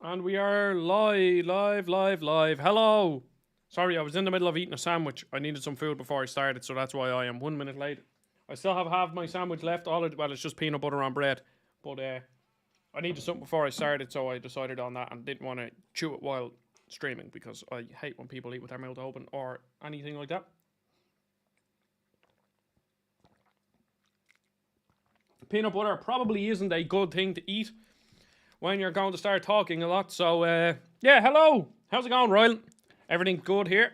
And we are live. Hello. Sorry, I was in the middle of eating a sandwich. I needed some food before I started, so that's why I am 1 minute late. I still have half my sandwich left. Well, it's just peanut butter on bread. But I needed something before I started, so I decided on that and didn't want to chew it while streaming because I hate when people eat with their mouth open or anything like that. Peanut butter probably isn't a good thing to eat when you're going to start talking a lot. So, yeah, hello. How's it going, Ryan? Everything good here?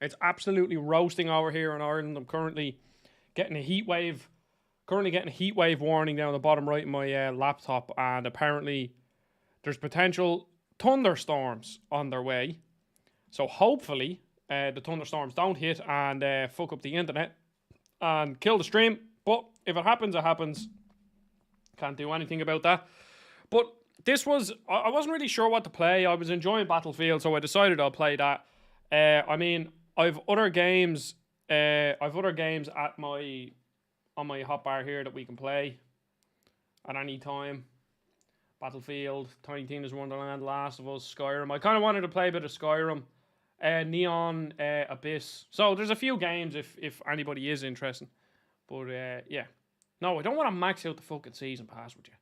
It's absolutely roasting over here in Ireland. I'm currently getting a heat wave. Warning down the bottom right of my laptop. And apparently there's potential thunderstorms on their way. So hopefully the thunderstorms don't hit and fuck up the internet and kill the stream. But if it happens, it happens. Can't do anything about that. But I wasn't really sure what to play. I was enjoying Battlefield, so I decided I'll play that. I mean, I've other games at on my hotbar here that we can play at any time. Battlefield, Tiny Tina's Wonderland, Last of Us, Skyrim. I kind of wanted to play a bit of Skyrim, Neon, Abyss. So there's a few games if anybody is interested. But yeah, no, I don't want to max out the fucking season pass with you.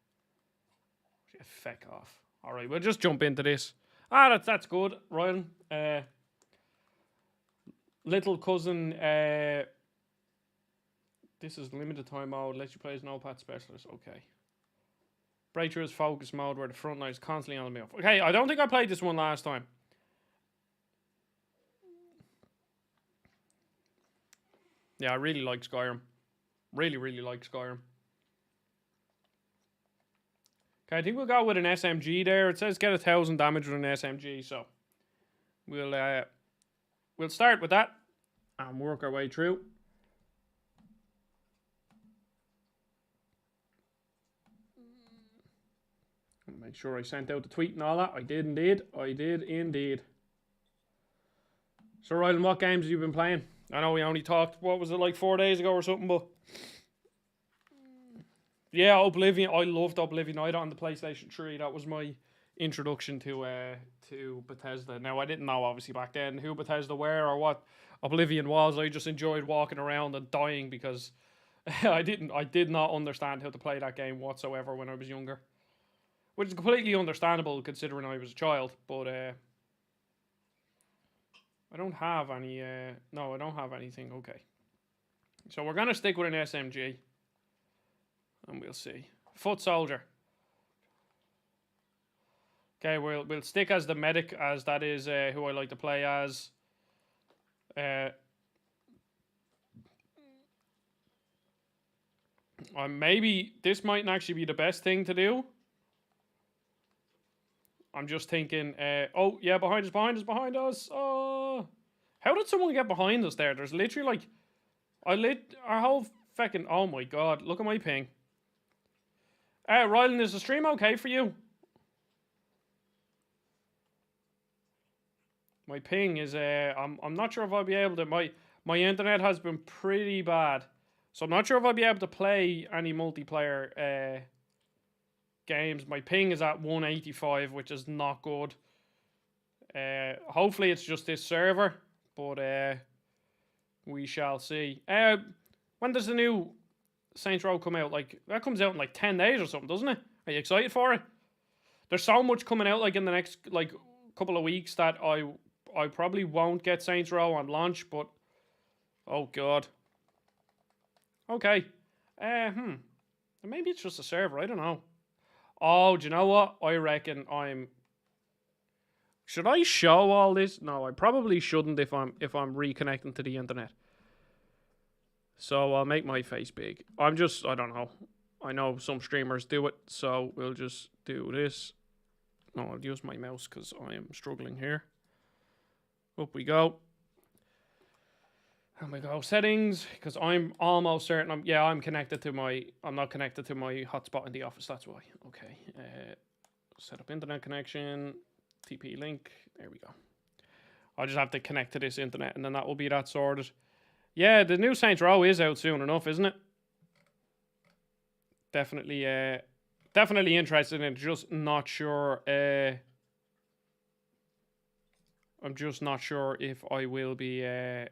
Feck off. Alright, we'll just jump into this. That's good, Ryan. Little cousin, this is limited time mode, lets you play as an OPAT specialist. Okay. Breakthrough is focus mode where the front line is constantly on the move. Okay, I don't think I played this one last time. Yeah, I really like Skyrim. Really like Skyrim. Okay, I think we'll go with an SMG there. It says get 1,000 damage with an SMG, so we'll start with that and work our way through. Make sure I sent out the tweet and all that. I did indeed. So, Ryan, what games have you been playing? I know we only talked, what was it, like 4 days ago or something, but yeah, Oblivion. I loved Oblivion. I had it on the PlayStation 3. That was my introduction to Bethesda. Now, I didn't know, obviously, back then who Bethesda were or what Oblivion was. I just enjoyed walking around and dying because I did not understand how to play that game whatsoever when I was younger. Which is completely understandable considering I was a child. But I don't have any... no, I don't have anything. Okay. So we're going to stick with an SMG. And we'll see. Foot soldier. Okay, we'll stick as the medic, as that is who I like to play as. Maybe this mightn't actually be the best thing to do. I'm just thinking. Oh yeah, behind us. Oh, how did someone get behind us there? There's literally like, our whole fucking. Oh my god! Look at my ping. Rylan, is the stream okay for you? My ping is, I'm not sure if I'll be able to, my internet has been pretty bad. So I'm not sure if I'll be able to play any multiplayer, games. My ping is at 185, which is not good. Hopefully it's just this server, but, we shall see. When does the new Saints Row come out? Like, that comes out in like 10 days or something, doesn't it? Are you excited for it? There's so much coming out like in the next like couple of weeks that I probably won't get Saints Row on launch, but oh god. Okay. Maybe it's just a server, I don't know. Oh, do you know what? I reckon should I show all this? No, I probably shouldn't if I'm reconnecting to the internet. So I'll make my face big. I don't know. I know some streamers do it, so we'll just do this. No, I'll use my mouse because I am struggling here. Up we go. And we go settings, because I'm almost certain I'm connected to I'm not connected to my hotspot in the office, that's why. Okay. Set up internet connection, TP link, there we go. I'll just have to connect to this internet and then that will be that sorted. Yeah, the new Saints Row is out soon enough, isn't it? Definitely interested in it, just not sure I'm just not sure if I will be if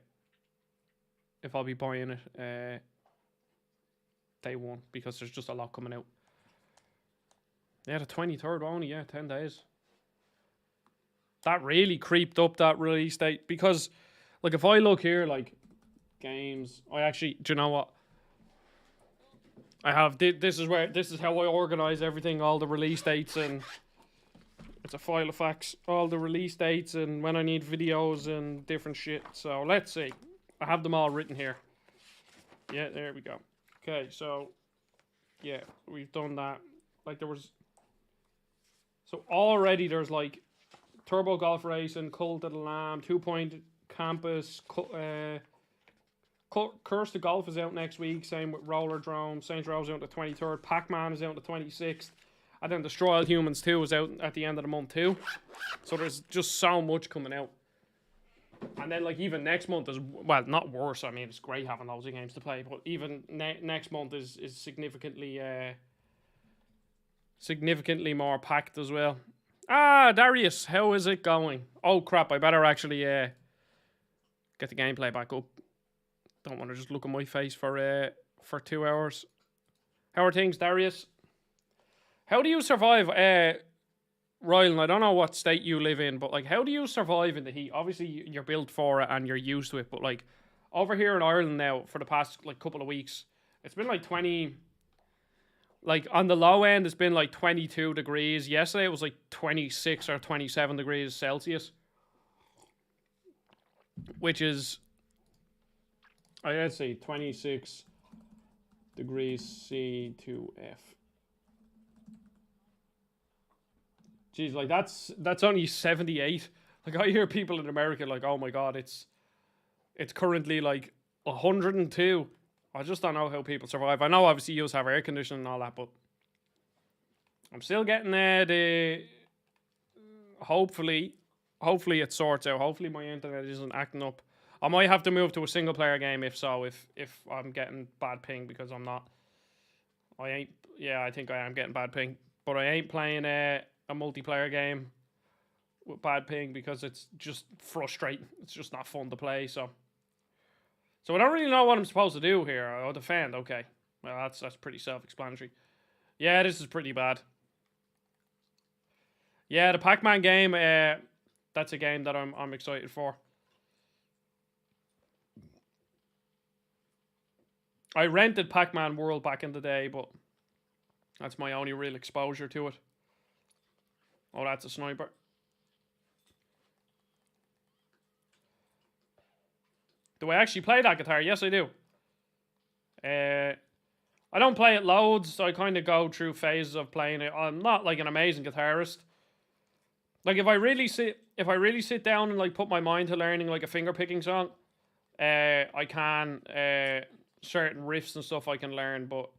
I'll be buying it day one, because there's just a lot coming out. Yeah, the 23rd only, yeah, 10 days. That really creeped up that release date, because like if I look here, like games, I actually, do you know what? I have this is how I organize everything, all the release dates, and it's a file of facts, all the release dates and when I need videos and different shit. So let's see. I have them all written here. Yeah, there we go. Okay, so yeah, we've done that. Like there was, so already there's like Turbo Golf Racing, Cult of the Lamb, 2 Point Campus, Curse to Golf is out next week. Same with Roller Drone. Saints Row is out the 23rd. Pac-Man is out the 26th. And then Destroy All Humans 2 is out at the end of the month too. So there's just so much coming out. And then like even next month is, well, not worse. I mean, it's great having loads of games to play, but even next month is significantly significantly more packed as well. Ah, Darius, how is it going? Oh crap, I better actually get the gameplay back up. Don't want to just look at my face for 2 hours. How are things, Darius? How do you survive, Rylan? I don't know what state you live in, but like, how do you survive in the heat? Obviously, you're built for it and you're used to it, but like, over here in Ireland now, for the past like couple of weeks, it's been like 20. Like on the low end, it's been like 22 degrees. Yesterday, it was like 26 or 27 degrees Celsius, which is, I'd say 26 degrees C to F. Jeez, like that's only 78. Like I hear people in America like, oh my god, it's currently like 102. I just don't know how people survive. I know obviously you have air conditioning and all that, but I'm still getting the hopefully it sorts out. Hopefully my internet isn't acting up. I might have to move to a single player game if I'm getting bad ping, because I'm not. I think I am getting bad ping, but I ain't playing a multiplayer game with bad ping because it's just frustrating. It's just not fun to play. So I don't really know what I'm supposed to do here. I'll defend. Okay, well that's pretty self-explanatory. Yeah, this is pretty bad. Yeah, the Pac-Man game. That's a game that I'm excited for. I rented Pac-Man World back in the day, but that's my only real exposure to it. Oh, that's a sniper. Do I actually play that guitar? Yes, I do. I don't play it loads, so I kind of go through phases of playing it. I'm not like an amazing guitarist. Like if I really sit down and like put my mind to learning like a finger picking song, I can certain riffs and stuff I can learn, but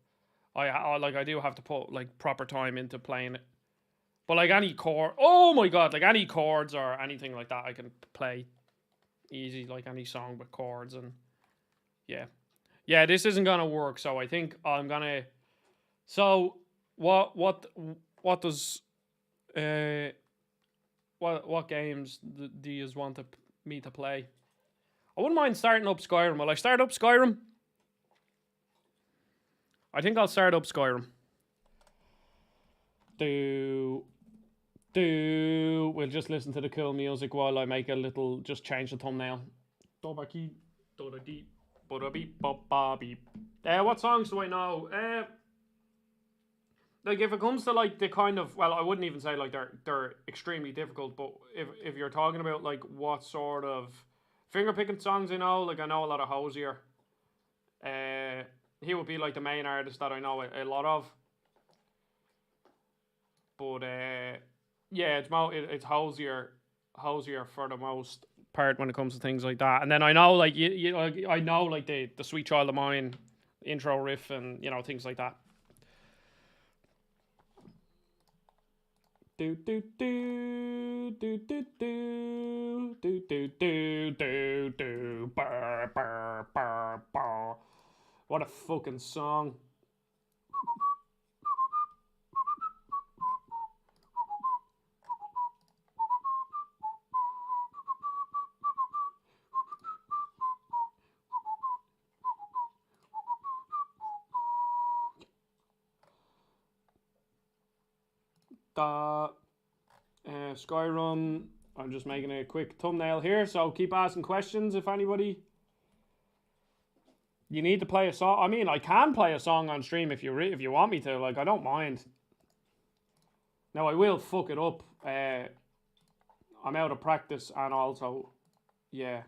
I do have to put like proper time into playing it. But like any chord, oh my god, like any chords or anything like that, I can play easy, like any song with chords. And yeah, this isn't gonna work. So I think I'm gonna. So what does what games do you want me to play? I wouldn't mind starting up Skyrim. Will I start up Skyrim? I think I'll start up Skyrim. We'll just listen to the cool music while I make a little, just change the thumbnail. What songs do I know? Like if it comes to like the kind of, well, I wouldn't even say like they're extremely difficult, but if you're talking about like what sort of finger picking songs I know, like I know a lot of Hosier. He would be like the main artist that I know a lot of. But yeah, it's Hosier for the most part when it comes to things like that. And then I know like I know like the Sweet Child of Mine intro riff and things like that. Do do do do do do do do do do do burr, burr, burr, burr. What a fucking song. Skyrim. I'm just making a quick thumbnail here, so keep asking questions if anybody. You need to play a song. I mean, I can play a song on stream if you want me to. Like, I don't mind. Now, I will fuck it up. I'm out of practice, and also, yeah.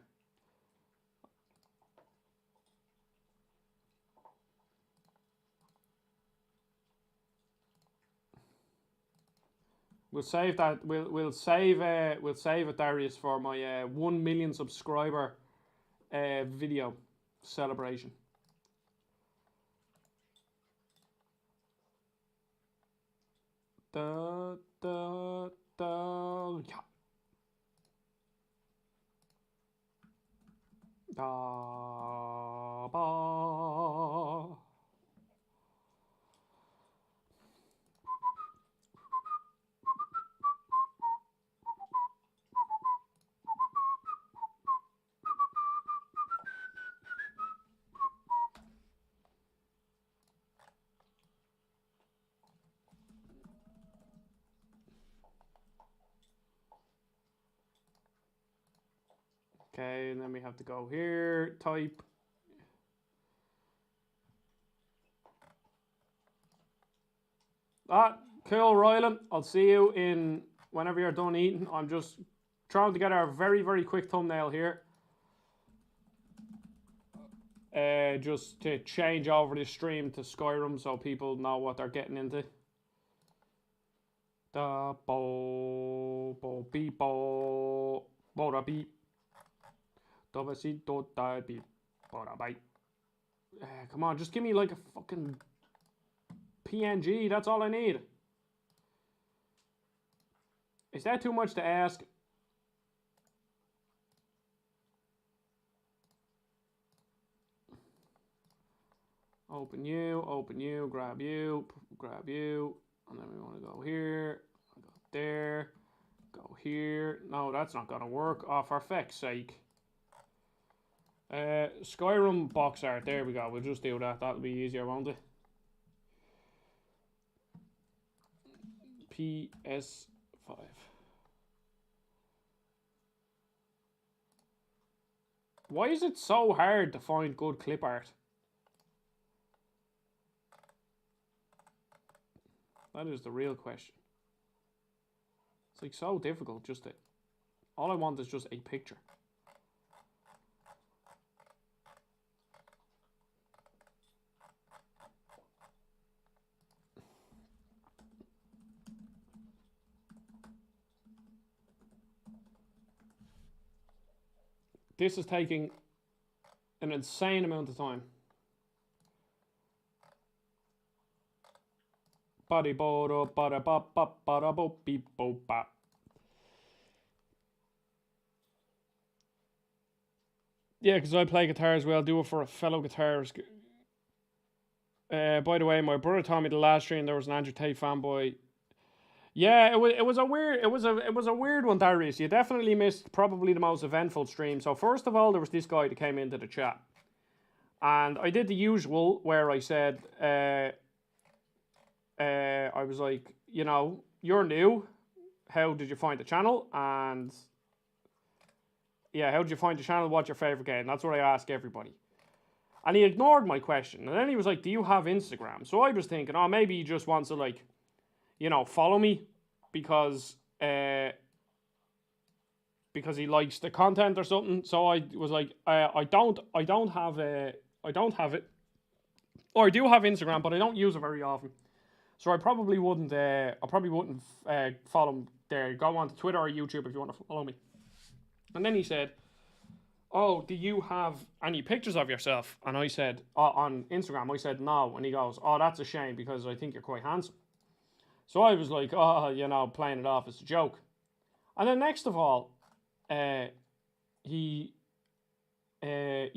We'll save that. We'll save it, Darius, for my 1 million subscriber video celebration. Da da da yeah. Da ba. Okay, and then we have to go here, type. Cool, Rylan. I'll see you in whenever you're done eating. I'm just trying to get a very, very quick thumbnail here. Just to change over the stream to Skyrim so people know what they're getting into. Da bo bo beep bo bo da beep. Come on, just give me like a fucking PNG. That's all I need. Is that too much to ask? Open you, grab you, and then we want to go here, go there, go here. No, that's not gonna work. Oh, for feck's sake. Skyrim box art. There we go. We'll just do that. That'll be easier, won't it? PS5. Why is it so hard to find good clip art? That is the real question. It's like so difficult just to... All I want is just a picture. This is taking an insane amount of time. Body bodo bada bop bop bada bop beep bop bop. Yeah, because I play guitar as well. Do it for a fellow guitarist. By the way, my brother told me the last stream there was an Andrew Tate fanboy. Yeah, it was a weird one, Darius. You definitely missed probably the most eventful stream. So first of all, there was this guy that came into the chat, and I did the usual where I said, I was like, you know, you're new. How did you find the channel? And yeah, how did you find the channel? What's your favorite game? That's what I ask everybody. And he ignored my question, and then he was like, do you have Instagram? So I was thinking, oh, maybe he just wants to like, you know, follow me because he likes the content or something. So I was like, I don't have it. Or I do have Instagram, but I don't use it very often. So I probably wouldn't. Follow him there. Go on to Twitter or YouTube if you want to follow me. And then he said, "Oh, do you have any pictures of yourself?" And I said, on Instagram, I said no. And he goes, "Oh, that's a shame because I think you're quite handsome." So I was like, oh, you know, playing it off as a joke. And then next of all, he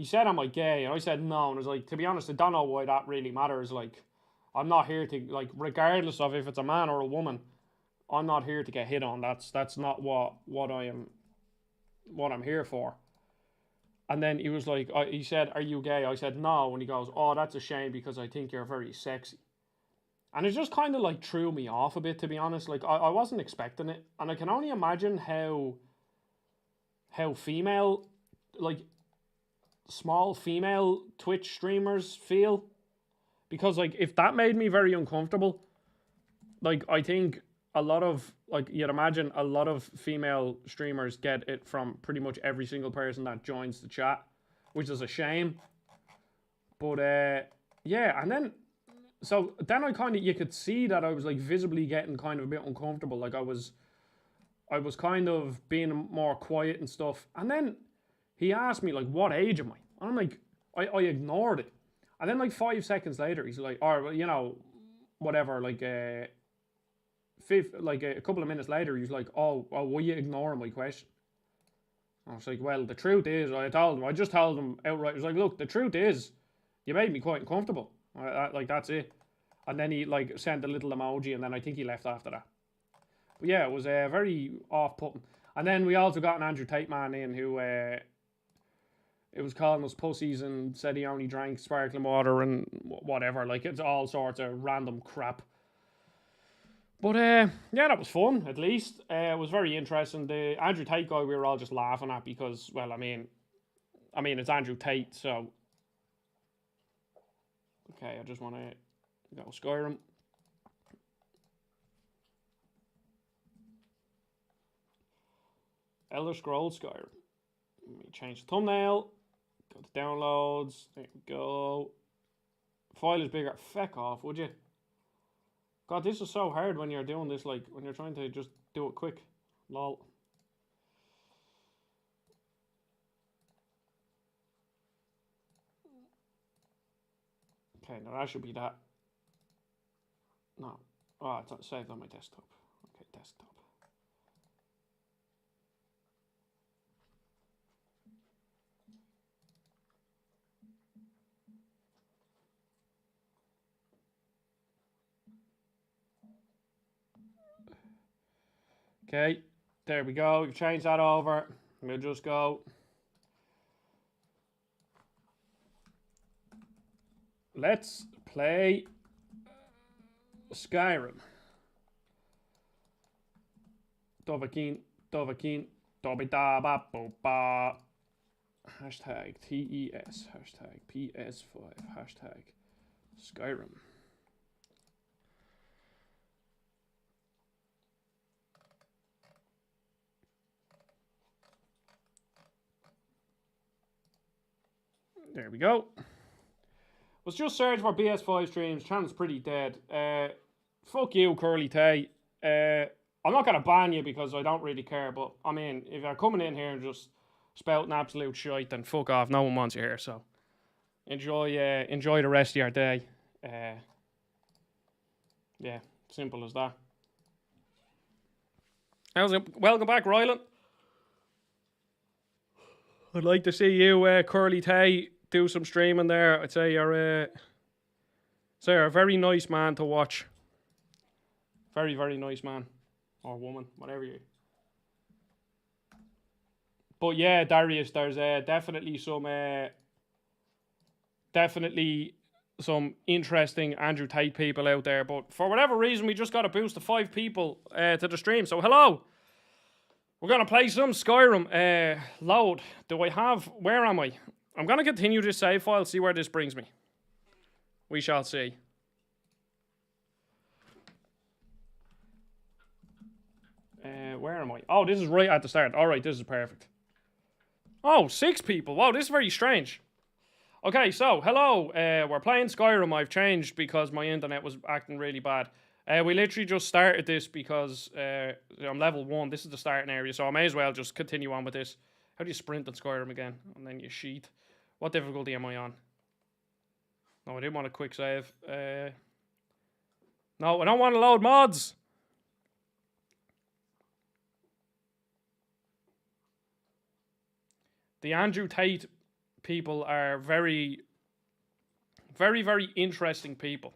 said, am I gay? And I said no. And I was like, to be honest, I don't know why that really matters. Like, I'm not here to, like, regardless of if it's a man or a woman, I'm not here to get hit on. That's not what I'm here for. And then he was like, he said, are you gay? I said no. And he goes, oh, that's a shame because I think you're very sexy. And it just kind of like threw me off a bit, to be honest. Like I wasn't expecting it. And I can only imagine how female, like small female Twitch streamers feel. Because like if that made me very uncomfortable, like I think a lot of, like you'd imagine a lot of female streamers get it from pretty much every single person that joins the chat, which is a shame. But yeah, and then so then I kind of, you could see that I was like visibly getting kind of a bit uncomfortable. Like I was kind of being more quiet and stuff. And then he asked me like, what age am I? And I'm like, I ignored it. And then like 5 seconds later, he's like, oh, well, you know, whatever, like a couple of minutes later, he's like, oh, were you ignoring my question? And I was like, well, the truth is, I just told him outright. I was like, look, the truth is, you made me quite uncomfortable. Like, that's it. And then he like sent a little emoji, and then I think he left after that. But yeah, it was very off-putting. And then we also got an Andrew Tate man in who it was calling us pussies and said he only drank sparkling water and whatever. Like, it's all sorts of random crap. But yeah, that was fun, at least. It was very interesting. The Andrew Tate guy we were all just laughing at because, well, I mean it's Andrew Tate, so. Okay, I just want to go Skyrim. Elder Scrolls Skyrim. Let me change the thumbnail. Go to downloads. There we go. File is bigger. Feck off, would you? God, this is so hard when you're doing this, like, when you're trying to just do it quick. Lol. Okay, now that should be that. No. Oh, it's not saved on my desktop. Okay, desktop. Okay, there we go. We've changed that over. We'll just go. Let's play Skyrim. Dovakin, Dobidaba, Boba. Hashtag TES. Hashtag PS5. Hashtag Skyrim. There we go. Was just searching for PS5 streams. Channel's pretty dead. Fuck you, Curly Tay. I'm not gonna ban you because I don't really care. But I mean, if you're coming in here and just spouting absolute shite, then fuck off. No one wants you here. So enjoy the rest of your day. Yeah, simple as that. How's it? Welcome back, Rylan. I'd like to see you, Curly Tay, do some streaming there. I'd say you're a very nice man to watch. Very, very nice man. Or woman, whatever you. But yeah, Darius, there's definitely some interesting Andrew Tate people out there. But for whatever reason, we just got to boost to 5 people to the stream. So hello. We're going to play some Skyrim. Load. Do I have... Where am I? I'm going to continue this save file, see where this brings me. We shall see. Where am I? Oh, this is right at the start. Alright, this is perfect. Oh, 6 people. Wow, this is very strange. Okay, so, hello. We're playing Skyrim. I've changed because my internet was acting really bad. We literally just started this because I'm level 1. This is the starting area, so I may as well just continue on with this. How do you sprint on Skyrim again? And then you sheet. What difficulty am I on? No, I didn't want a quick save. No, I don't want to load mods. The Andrew Tate people are very, very, very interesting people.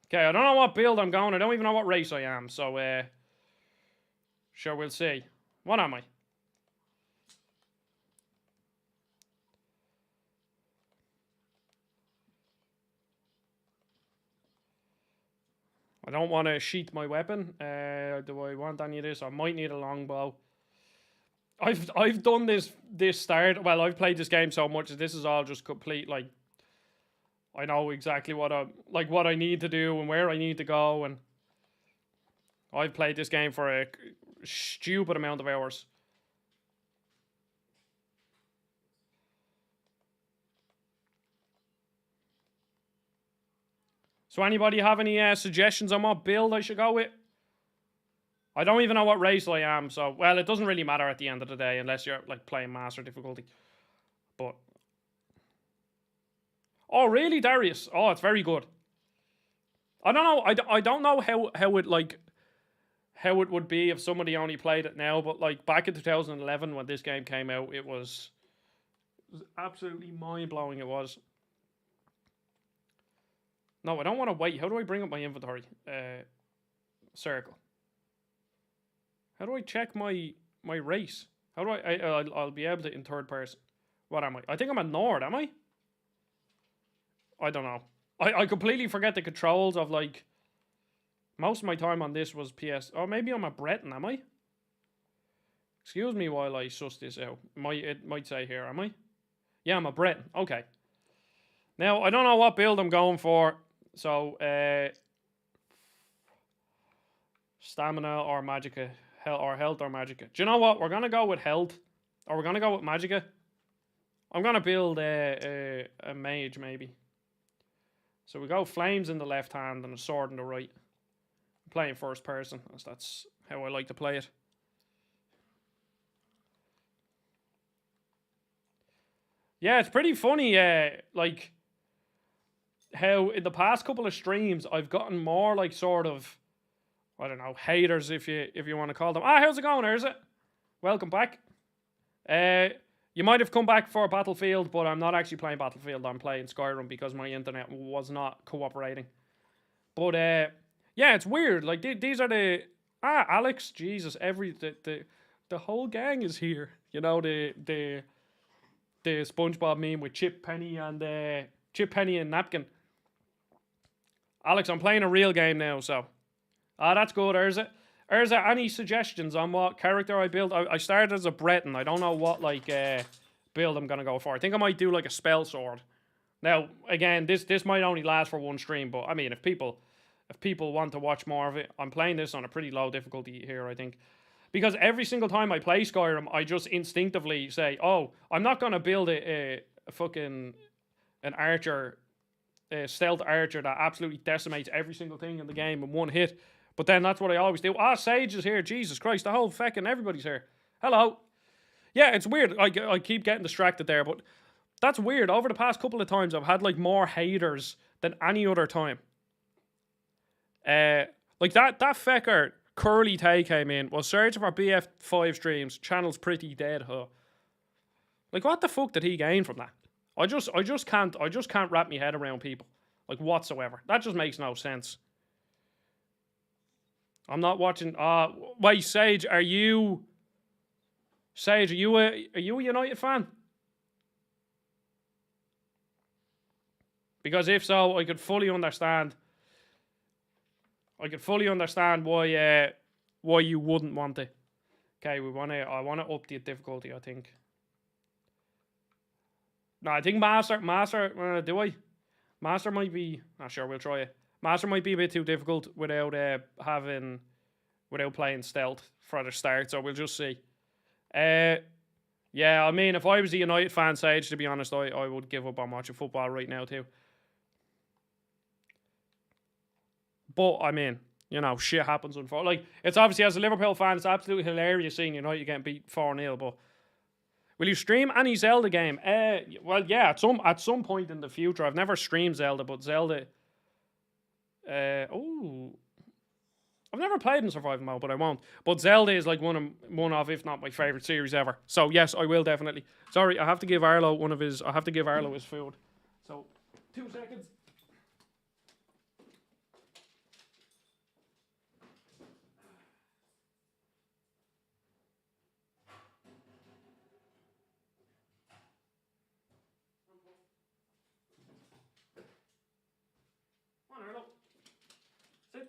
Okay, I don't know what build I'm going. I don't even know what race I am. So, sure, we'll see. What am I? I don't want to sheath my weapon. Do I want any of this? I might need a longbow. I've done this start. Well, I've played this game so much that this is all just complete. Like, I know exactly what I need to do and where I need to go, and I've played this game for a stupid amount of hours. So anybody have any suggestions on what build I should go with? I don't even know what race I am, so, well, it doesn't really matter at the end of the day unless you're, like, playing master difficulty. But... Oh, really, Darius? Oh, it's very good. I don't know, I don't know how it, like, how it would be if somebody only played it now, but, like, back in 2011 when this game came out, it was absolutely mind-blowing, it was. No, I don't want to wait. How do I bring up my inventory? Circle. How do I check my race? How do I'll be able to in third person. What am I? I think I'm a Nord, am I? I don't know. I completely forget the controls of, like... Most of my time on this was PS... Oh, maybe I'm a Breton, am I? Excuse me while I suss this out. It might say here, am I? Yeah, I'm a Breton. Okay. Now, I don't know what build I'm going for. So, stamina or magicka. Health or magicka. Do you know what? We're going to go with health. Or we're going to go with magicka. I'm going to build a mage, maybe. So we go flames in the left hand and a sword in the right. I'm playing first person, as that's how I like to play it. Yeah, it's pretty funny, like, how in the past couple of streams I've gotten more, like, sort of, I don't know, haters, if you want to call them. Ah, how's it going, Erza? Welcome back. You might have come back for Battlefield, but I'm not actually playing Battlefield. I'm playing Skyrim because my internet was not cooperating. But, yeah, it's weird. Like, these are the... Ah, Alex, Jesus, the whole gang is here. You know, the SpongeBob meme with Chip Penny and Napkin. Alex, I'm playing a real game now, so... Ah, that's good, Erza. Erza, any suggestions on what character I build? I started as a Breton. I don't know what, like, build I'm going to go for. I think I might do, like, a spell sword. Now, again, this might only last for one stream, but, I mean, if people want to watch more of it, I'm playing this on a pretty low difficulty here, I think. Because every single time I play Skyrim, I just instinctively say, oh, I'm not going to build an archer, a stealth archer that absolutely decimates every single thing in the game in one hit. But then that's what I always do. Ah, Sage is here. Jesus Christ, the whole feckin' everybody's here. Hello. Yeah, it's weird. I keep getting distracted there, but that's weird. Over the past couple of times, I've had, like, more haters than any other time. Like, that fecker, Curly Tay, came in, was searching for BF5 streams. Channel's pretty dead, huh? Like, what the fuck did he gain from that? I just can't wrap my head around people. Like, whatsoever. That just makes no sense. I'm not watching. Wait, Sage, are you a United fan? Because if so, I could fully understand. Why you wouldn't want it. Okay, I wanna up the difficulty, I think. No, I think Master, do I? Master might be, sure, we'll try it. Master might be a bit too difficult without playing stealth for the start, so we'll just see. Yeah, I mean, if I was a United fan, Sage, to be honest, I would give up on watching football right now too. But, I mean, you know, shit happens. Like, it's obviously, as a Liverpool fan, it's absolutely hilarious seeing United getting beat 4-0, but... Will you stream any Zelda game? Well, yeah, at some point in the future. I've never streamed Zelda, but Zelda... I've never played in survival mode, but I won't. But Zelda is like one of, if not my favorite series ever. So yes, I will definitely. Sorry, I have to give Arlo his food. So 2 seconds. Come on, Arlo. Sit.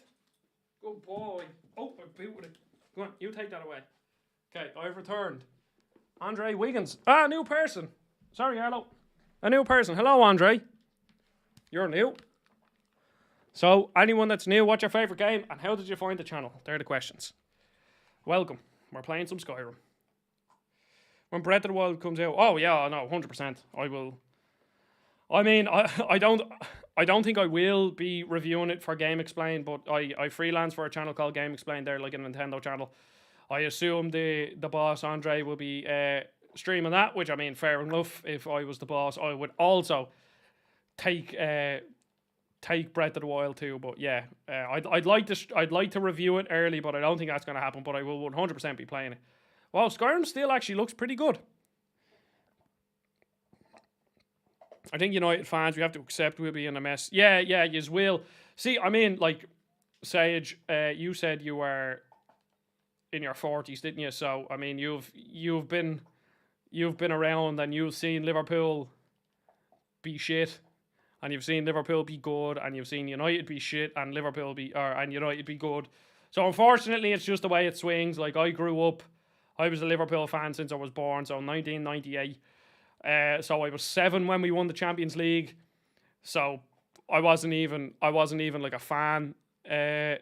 You take that away. Okay, I've returned. Andre Wiggins. New person. Sorry, Arlo. A new person. Hello, Andre. You're new. So, anyone that's new, what's your favourite game and how did you find the channel? They're the questions. Welcome. We're playing some Skyrim. When Breath of the Wild comes out, oh yeah, no, 100%. I will. I mean, I don't think I will be reviewing it for Game Explain, but I freelance for a channel called Game Explain. They're like a Nintendo channel. I assume the boss Andre will be streaming that, which I mean, fair enough. If I was the boss, I would also take Breath of the Wild too. But yeah, I'd like to review it early, but I don't think that's going to happen. But I will 100% be playing it. Wow, Skyrim still actually looks pretty good. I think United fans, we have to accept we'll be in a mess. Yeah, yous will. See, I mean, like, Sage, you said you were in your 40s, didn't you? So, I mean, you've been around and you've seen Liverpool be shit, and you've seen Liverpool be good, and you've seen United be shit, and and United be good. So, unfortunately, it's just the way it swings. Like, I grew up, I was a Liverpool fan since I was born, so 1998. So I was 7 when we won the Champions League. So I wasn't even like a fan. I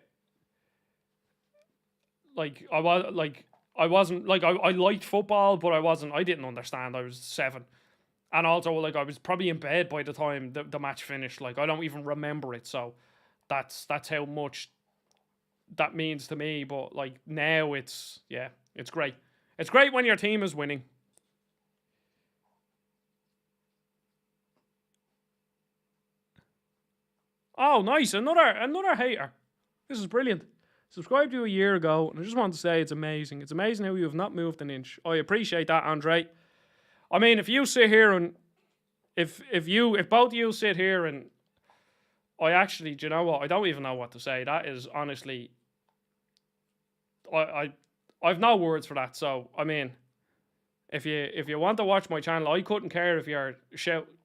liked football, but I didn't understand. I was 7. And also, like, I was probably in bed by the time the match finished. Like, I don't even remember it. So that's how much that means to me. But like now it's great. It's great when your team is winning. Oh, nice. Another hater. This is brilliant. Subscribed to you a year ago, and I just want to say it's amazing. It's amazing how you have not moved an inch. I appreciate that, Andre. I mean, if you sit here and if both of you sit here and do you know what? I don't even know what to say. That is honestly, I've no words for that. So I mean, if you want to watch my channel, I couldn't care if you're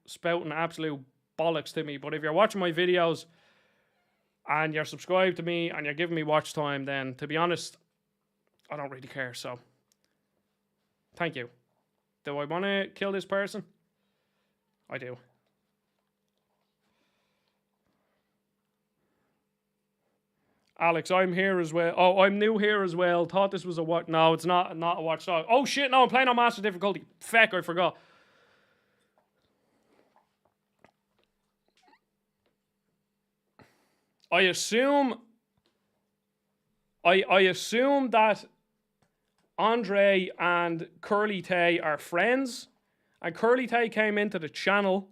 spouting absolute bollocks to me. But if you're watching my videos and you're subscribed to me and you're giving me watch time, then to be honest, I don't really care. So thank you. Do I want to kill this person? I do. Alex, I'm here as well. Oh, I'm new here as well. Thought this was a watch. No, it's not a watchdog. Oh shit, no, I'm playing on master difficulty. Feck, I forgot. I assume that Andre and Curly Tay are friends, and Curly Tay came into the channel,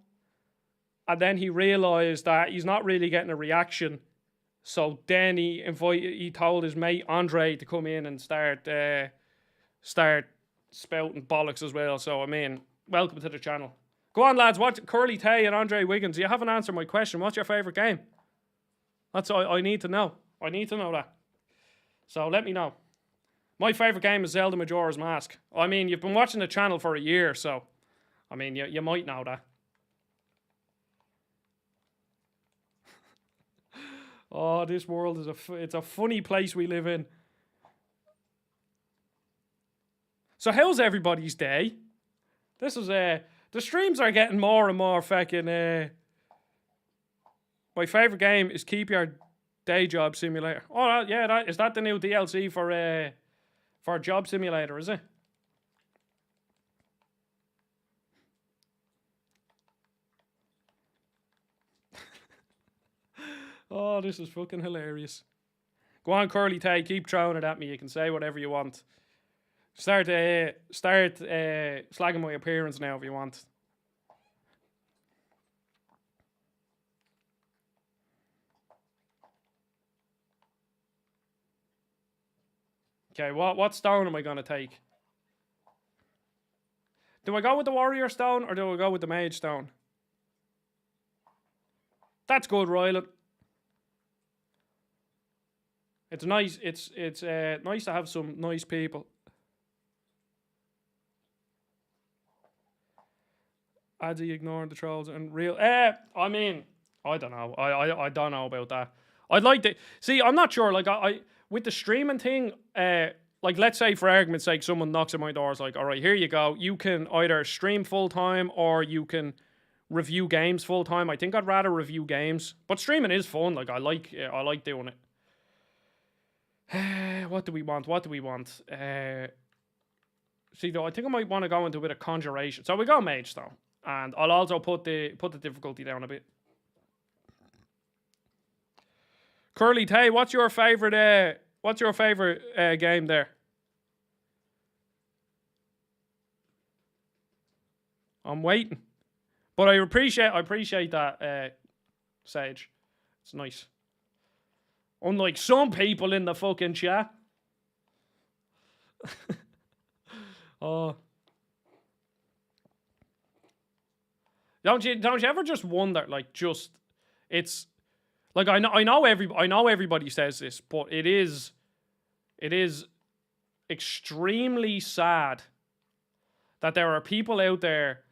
and then he realised that he's not really getting a reaction. So then he told his mate Andre to come in and start spouting bollocks as well. So I mean, welcome to the channel. Go on, lads. Watch Curly Tay and Andre Wiggins. You haven't answered my question. What's your favourite game? That's all I need to know. I need to know that. So let me know. My favourite game is Zelda Majora's Mask. I mean, you've been watching the channel for a year, so I mean, you might know that. Oh, this world is it's a funny place we live in. So how's everybody's day? This is the streams are getting more and more fucking my favourite game is Keep Your Day Job Simulator. Oh yeah, is that the new DLC for Job Simulator, is it? Oh, this is fucking hilarious. Go on, Curly Tay, keep throwing it at me. You can say whatever you want. Start slagging my appearance now if you want. Okay, what stone am I going to take? Do I go with the warrior stone or do I go with the mage stone? That's good, Rylan. It's nice. It's nice to have some nice people. Addy ignoring the trolls and real. I mean, I don't know. I don't know about that. I'd like to see. I'm not sure. Like I with the streaming thing. like, let's say for argument's sake, someone knocks at my door, is like, all right, here you go. You can either stream full time or you can review games full time. I think I'd rather review games, but streaming is fun. Like, I like doing it. What do we want? See, though, I think I might want to go into a bit of conjuration. So we go mage though, and I'll also put the difficulty down a bit. Curly Tay, what's your favorite game there? I'm waiting, but I appreciate that, Sage. It's nice. Unlike some people in the fucking chat. Oh. Don't you ever just wonder, like, just, it's like, I know everybody says this, but it is extremely sad that there are people out there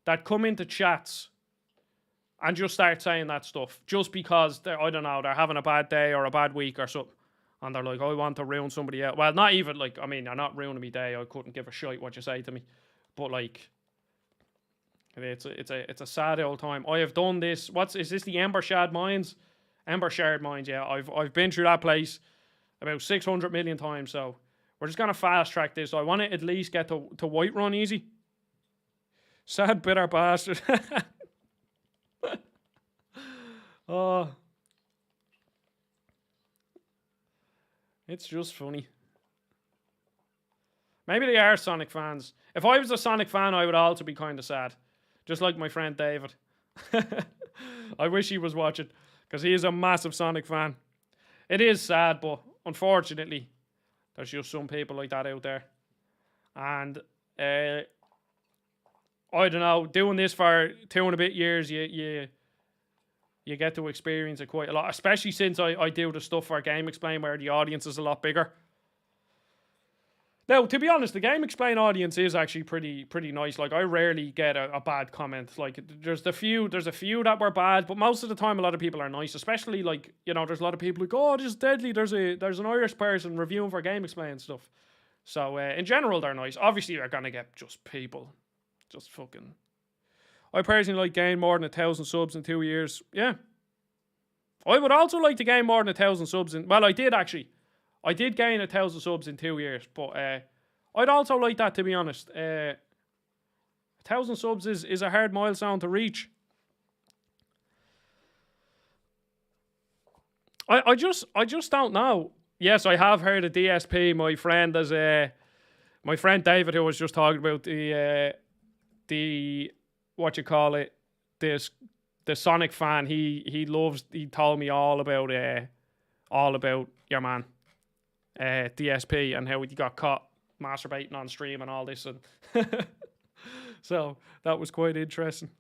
that come into chats and just start saying that stuff just because they're, I don't know, they're having a bad day or a bad week or something, and they're like, I want to ruin somebody else. Well, not even like, I mean, you're not ruining me day. I couldn't give a shit what you say to me, but like, it's a sad old time. I have done this. Is this the Ember Shard Mines? Ember Shard Mines. Yeah, I've been through that place about 600 million times. So we're just gonna fast track this. I want to at least get to Whiterun easy. Sad bitter bastard. Oh, it's just funny. Maybe they are Sonic fans. If I was a Sonic fan, I would also be kind of sad. Just like my friend David. I wish he was watching, because he is a massive Sonic fan. It is sad, but unfortunately, there's just some people like that out there. And I don't know, doing this for 2 and a bit years, you get to experience it quite a lot, especially since I do the stuff for Game Explain where the audience is a lot bigger. Now, to be honest, the Game Explain audience is actually pretty nice. Like, I rarely get a bad comment. Like, there's a few that were bad, but most of the time a lot of people are nice. Especially, like, you know, there's a lot of people like, oh, this is deadly. There's an Irish person reviewing for Game Explain and stuff. So in general, they're nice. Obviously, you're gonna get just people, just fucking. I personally like gain more than 1,000 subs in 2 years. Yeah, I would also like to gain more than 1,000 subs in. Well, I did actually. I did gain 1,000 subs in 2 years, but I'd also like that, to be honest. 1,000 subs is a hard milestone to reach. I just don't know. Yes, I have heard of DSP. My friend my friend David, who was just talking about the what you call it, the Sonic fan. He told me all about your man. DSP and how he got caught masturbating on stream and all this, and so that was quite interesting.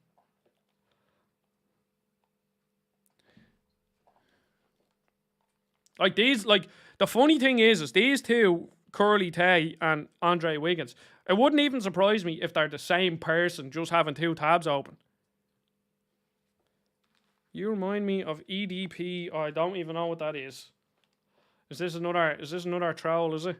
Like the funny thing is these two, Curly Tay and Andre Wiggins, it wouldn't even surprise me if they're the same person just having 2 tabs open. You remind me of EDP. Oh, I don't even know what that is. Is this another troll, is it?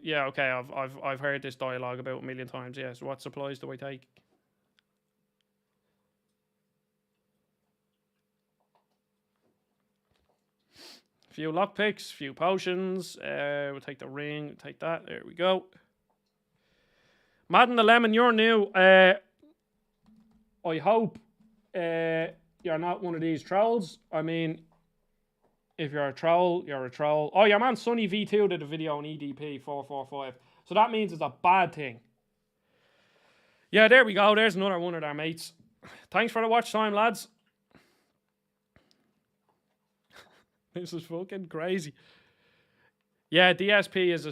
Yeah, okay, I've heard this dialogue about a million times, yes. What supplies do I take? Few lockpicks, few potions. We'll take the ring, we'll take that. There we go. Madden the Lemon, you're new. I hope you're not one of these trolls. I mean, if you're a troll, you're a troll. Oh, your man Sunny V2 did a video on EDP 445. So that means it's a bad thing. Yeah, there we go. There's another one of our mates. Thanks for the watch time, lads. This is fucking crazy. Yeah, DSP is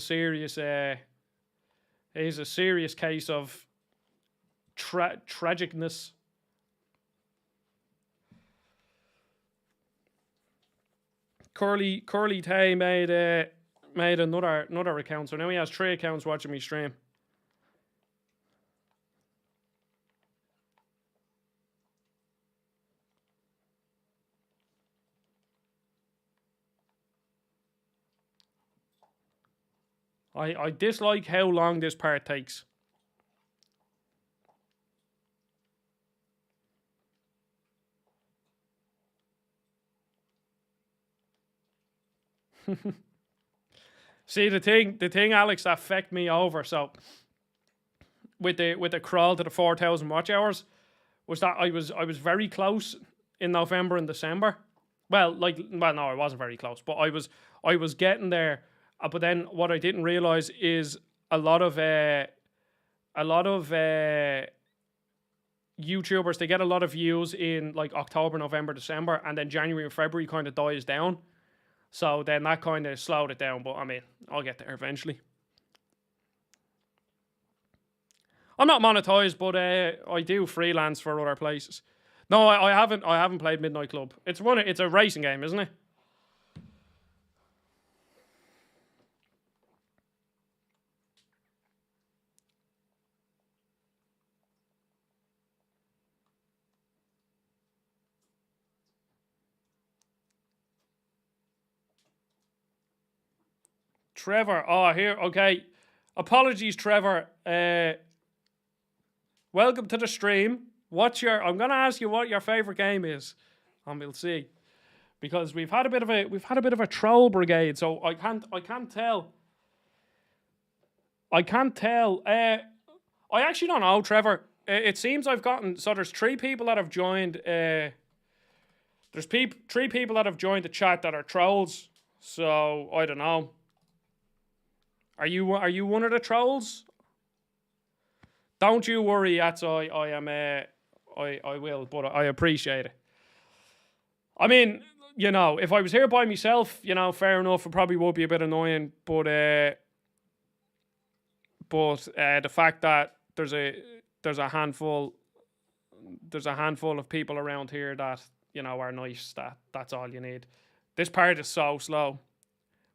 a serious case of tragicness. Curly Tay made another account, so now he has 3 accounts watching me stream. I dislike how long this part takes. See, the thing, Alex, that fecked me over. So with the crawl to the 4,000 watch hours was that I was very close in November and December. Well, no, I wasn't very close, but I was getting there. But then what I didn't realize is a lot of YouTubers, they get a lot of views in like October, November, December, and then January and February kind of dies down. So then that kind of slowed it down. But I mean, I'll get there eventually. I'm not monetized, but I do freelance for other places. No, I haven't played Midnight Club. It's a racing game, isn't it? Trevor, here, okay. Apologies, Trevor. Welcome to the stream. I'm gonna ask you what your favorite game is, and we'll see, because we've had a bit of a troll brigade. So I can't tell. I actually don't know, Trevor. It seems I've gotten, so there's 3 people that have joined. There's 3 people that have joined the chat that are trolls. So I don't know. Are you one of the trolls? Don't you worry, that's I am. I will, but I appreciate it. I mean, if I was here by myself, fair enough, it probably would be a bit annoying. But the fact that there's a handful of people around here that are nice. That's all you need. This part is so slow.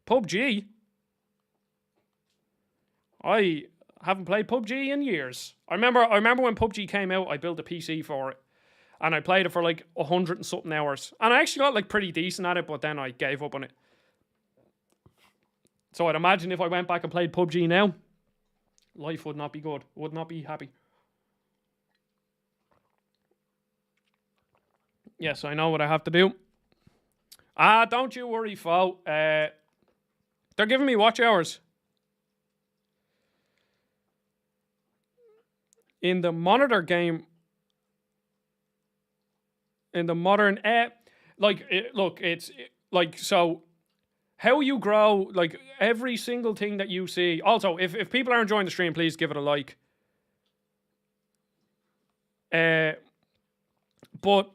PUBG. I haven't played PUBG in years. I remember when PUBG came out, I built a PC for it. And I played it for like 100 and something hours. And I actually got like pretty decent at it, but then I gave up on it. So I'd imagine if I went back and played PUBG now, life would not be good. Would not be happy. Yes, I know what I have to do. Don't you worry, Fo. They're giving me watch hours. In the monitor game, in the modern, so how you grow, like every single thing that you see. Also, if people are enjoying the stream, please give it a like. But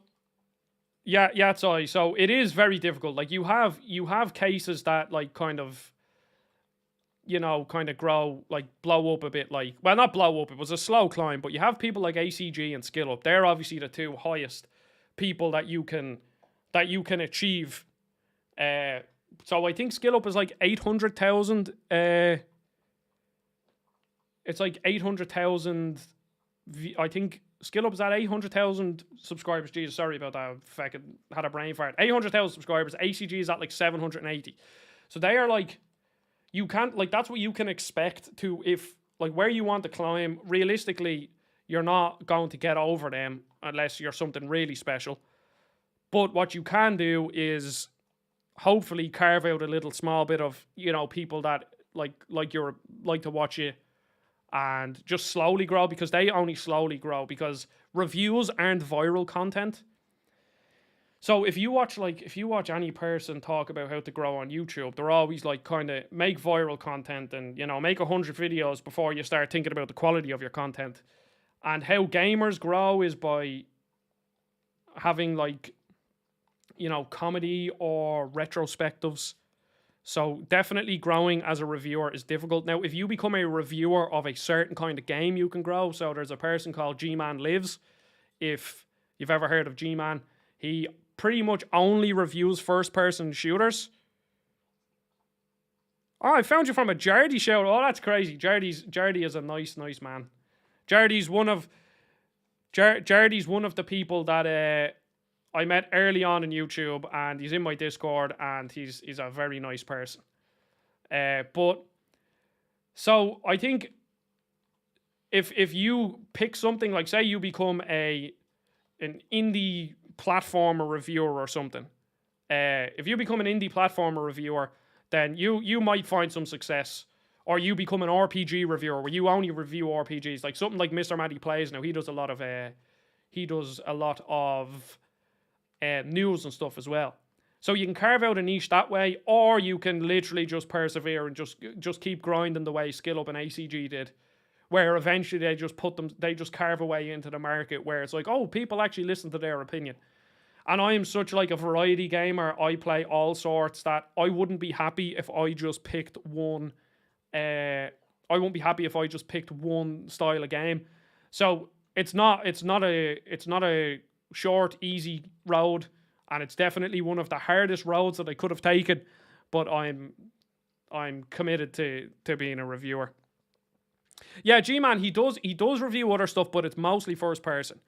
yeah, sorry. So it is very difficult. Like you have cases that like kind of grow, like blow up a bit, like, well, not blow up, it was a slow climb, but you have people like ACG and Skill Up. They're obviously the 2 highest people that you can achieve. So I think Skill Up is like 800,000. It's like 800,000. I think Skill Up is at 800,000 subscribers. Jesus, sorry about that. I fucking had a brain fart. 800,000 subscribers. ACG is at like 780. So they are like, you can't, like, that's what you can expect to, if, like, where you want to climb, realistically, you're not going to get over them unless you're something really special. But what you can do is hopefully carve out a little small bit of, people that like to watch you and just slowly grow, because they only slowly grow, because reviews aren't viral content. So if you watch any person talk about how to grow on YouTube, they're always like kind of make viral content and, make 100 videos before you start thinking about the quality of your content. And how gamers grow is by having like, comedy or retrospectives. So definitely growing as a reviewer is difficult. Now, if you become a reviewer of a certain kind of game, you can grow. So there's a person called G-Man Lives. If you've ever heard of G-Man, he pretty much only reviews first-person shooters. Oh, I found you from a Jardy show. Oh, that's crazy. Jardy is a nice man. Jardy's one of the people that I met early on in YouTube, and he's in my Discord, and he's a very nice person. But So I think if you pick something like, say you become an indie platformer reviewer or something, if you become an indie platformer reviewer, then you might find some success. Or you become an RPG reviewer where you only review RPGs, like something like Mr. Matty Plays. Now he does a lot of news and stuff as well. So you can carve out a niche that way, or you can literally just persevere and just keep grinding the way Skill Up and ACG did, where eventually they just carve away into the market where it's like, oh, people actually listen to their opinion. And I am such like a variety gamer. I play all sorts that I wouldn't be happy if I just picked one. I won't be happy if I just picked one style of game. So it's not a short, easy road, and it's definitely one of the hardest roads that I could have taken. But I'm committed to being a reviewer. Yeah, G-Man, he does review other stuff, but it's mostly first person.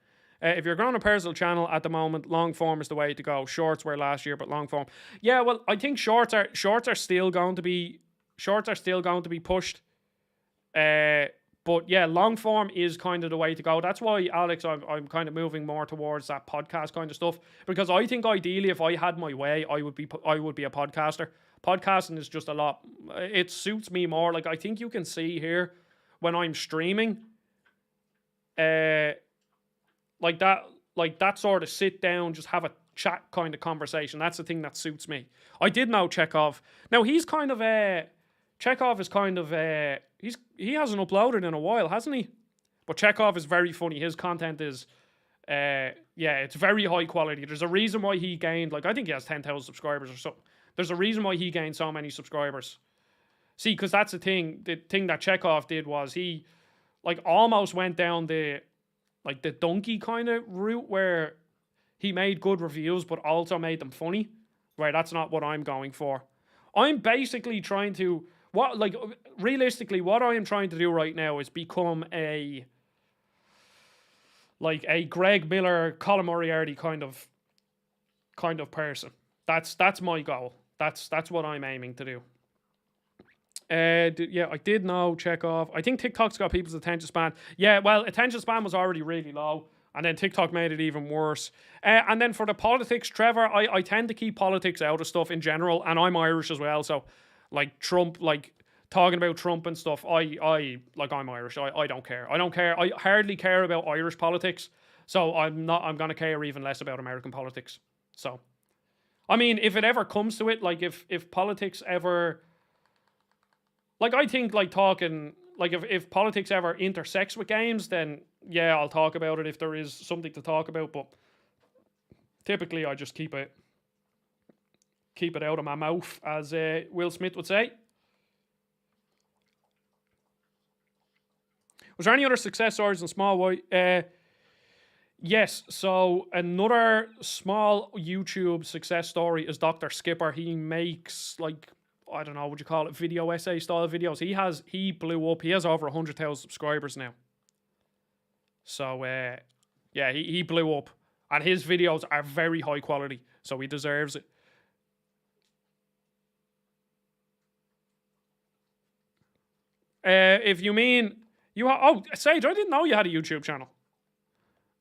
If you're growing a personal channel at the moment, long form is the way to go. Shorts were last year, but long form. Yeah, well, I think shorts are still going to be pushed. But yeah, long form is kind of the way to go. That's why, Alex, I'm kind of moving more towards that podcast kind of stuff, because I think ideally, if I had my way, I would be a podcaster. Podcasting is just a lot. It suits me more. Like, I think you can see here when I'm streaming, like that sort of sit down, just have a chat kind of conversation. That's the thing that suits me. I did know Chekhov. Now he's kind of Chekhov is kind of he hasn't uploaded in a while, hasn't he? But Chekhov is very funny. His content is it's very high quality. There's a reason why he gained, like, I think he has 10,000 subscribers or something. There's a reason why he gained so many subscribers. See, because that's the thing. The thing that Chekhov did was he, like, almost went down the donkey kind of route where he made good reviews but also made them funny. Right, that's not what I'm going for. I'm basically trying to, realistically, what I am trying to do right now is become a Greg Miller, Colin Moriarty kind of person. That's my goal. That's what I'm aiming to do. Yeah, I did know Chekhov. I think TikTok's got people's attention span. Yeah, well, attention span was already really low, and then TikTok made it even worse. And then for the politics, Trevor, I tend to keep politics out of stuff in general, and I'm Irish as well, so like Trump, like talking about Trump and stuff, I'm Irish. I don't care. I hardly care about Irish politics, so I'm gonna care even less about American politics. So, I mean, if it ever comes to it, like if politics ever, like, I think, like, talking, like, if politics ever intersects with games, then yeah, I'll talk about it if there is something to talk about, but typically I just keep it out of my mouth, as Will Smith would say. Was there any other success stories in small white? Yes, so another small YouTube success story is Dr. Skipper. He makes, like, I don't know, would you call it video essay style videos? He blew up. He has over 100,000 subscribers now. So yeah, he blew up, and his videos are very high quality, so he deserves it. If you mean Sage, I didn't know you had a YouTube channel.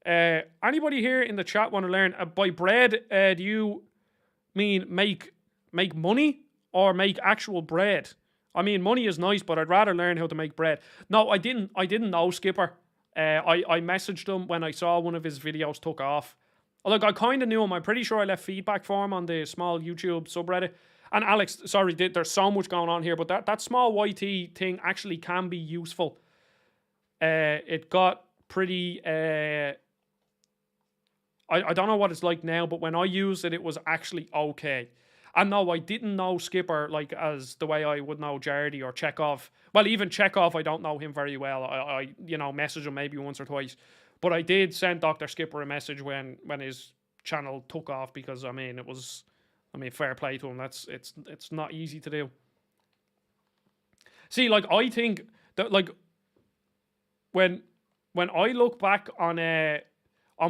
Anybody here in the chat want to learn by bread? Do you mean make money? Or make actual bread? I mean, money is nice, but I'd rather learn how to make bread. No, I didn't know Skipper. I messaged him when I saw one of his videos took off. Look, I kind of knew him. I'm pretty sure I left feedback for him on the small YouTube subreddit. And Alex, sorry, there's so much going on here, but that small YT thing actually can be useful. It got pretty... I don't know what it's like now, but when I used it, it was actually okay. And no, I didn't know Skipper like as the way I would know Jardy or Chekhov. Well, even Chekhov, I don't know him very well. I messaged him maybe once or twice. But I did send Dr. Skipper a message when his channel took off, because, I mean, fair play to him. It's not easy to do. See, like, I think that, like, when I look back on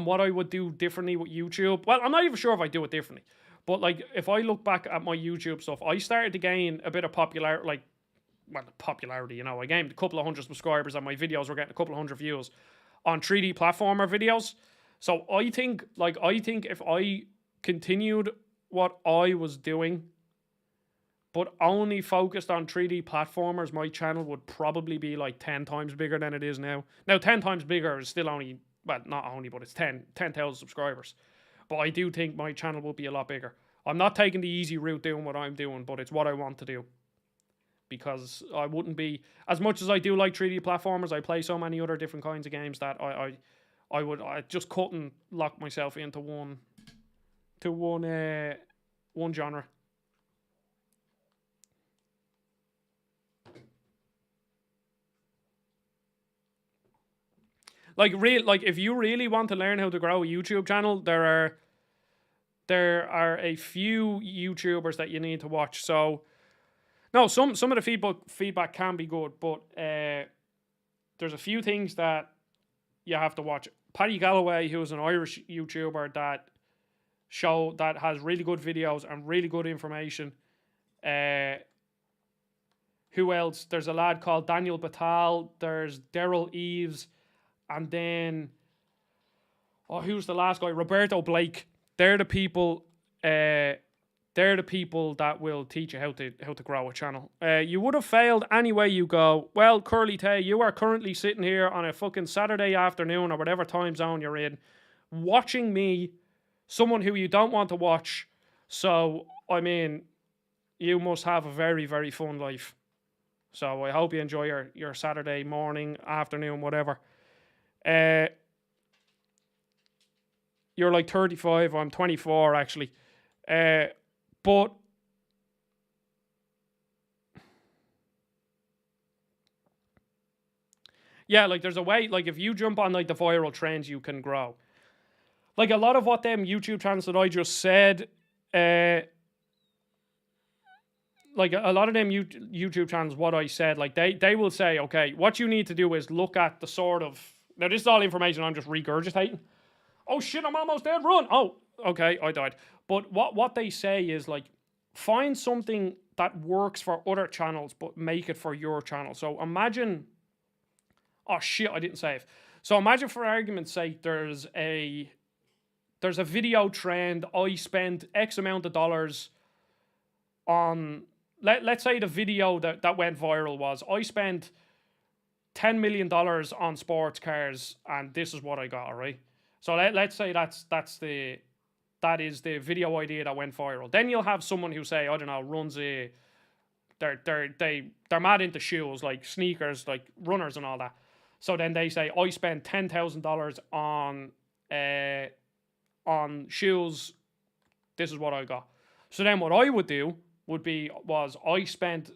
what I would do differently with YouTube, well, I'm not even sure if I do it differently. But, like, if I look back at my YouTube stuff, I started to gain a bit of popularity, like, well, popularity, you know. I gained a couple of hundred subscribers and my videos were getting a couple of hundred views on 3D platformer videos. So I think if I continued what I was doing, but only focused on 3D platformers, my channel would probably be like 10 times bigger than it is now. Now, 10 times bigger is still only, well, not only, but it's 10,000 subscribers. But I do think my channel will be a lot bigger. I'm not taking the easy route doing what I'm doing, but it's what I want to do. Because I wouldn't be, as much as I do like 3D platformers, I play so many other different kinds of games that I just couldn't lock myself into one genre. Like if you really want to learn how to grow a YouTube channel, there are a few YouTubers that you need to watch. So no, some of the feedback can be good, but there's a few things that you have to watch. Paddy Galloway, who is an Irish YouTuber that has really good videos and really good information. Who else? There's a lad called Daniel Batal. There's Daryl Eves. And then, who's the last guy? Roberto Blake. They're the people. They're the people that will teach you how to grow a channel. You would have failed any way you go. Well, Curly Tay, you are currently sitting here on a fucking Saturday afternoon or whatever time zone you're in, watching me, someone who you don't want to watch. So I mean, you must have a very, very fun life. So I hope you enjoy your Saturday morning, afternoon, whatever. You're like 35, I'm 24 actually. But yeah, like there's a way, like if you jump on like the viral trends, you can grow. Like a lot of what them YouTube channels that I just said, like a lot of them YouTube channels, what I said, like they will say, okay, what you need to do is look at the sort of, now this is all information I'm just regurgitating. Oh shit, I'm almost dead, run. Oh, okay, I died. But what they say is like, find something that works for other channels, but make it for your channel. So imagine, oh shit, I didn't save. So imagine for argument's sake, there's a video trend. I spent X amount of dollars on, let's say the video that went viral was, I spent $10 million on sports cars, and this is what I got, alright? So let's say that is the video idea that went viral. Then you'll have someone who say, I don't know, runs a, they're mad into shoes, like sneakers, like runners and all that. So then they say, I spent $10,000 on shoes. This is what I got. So then what I would do was I spent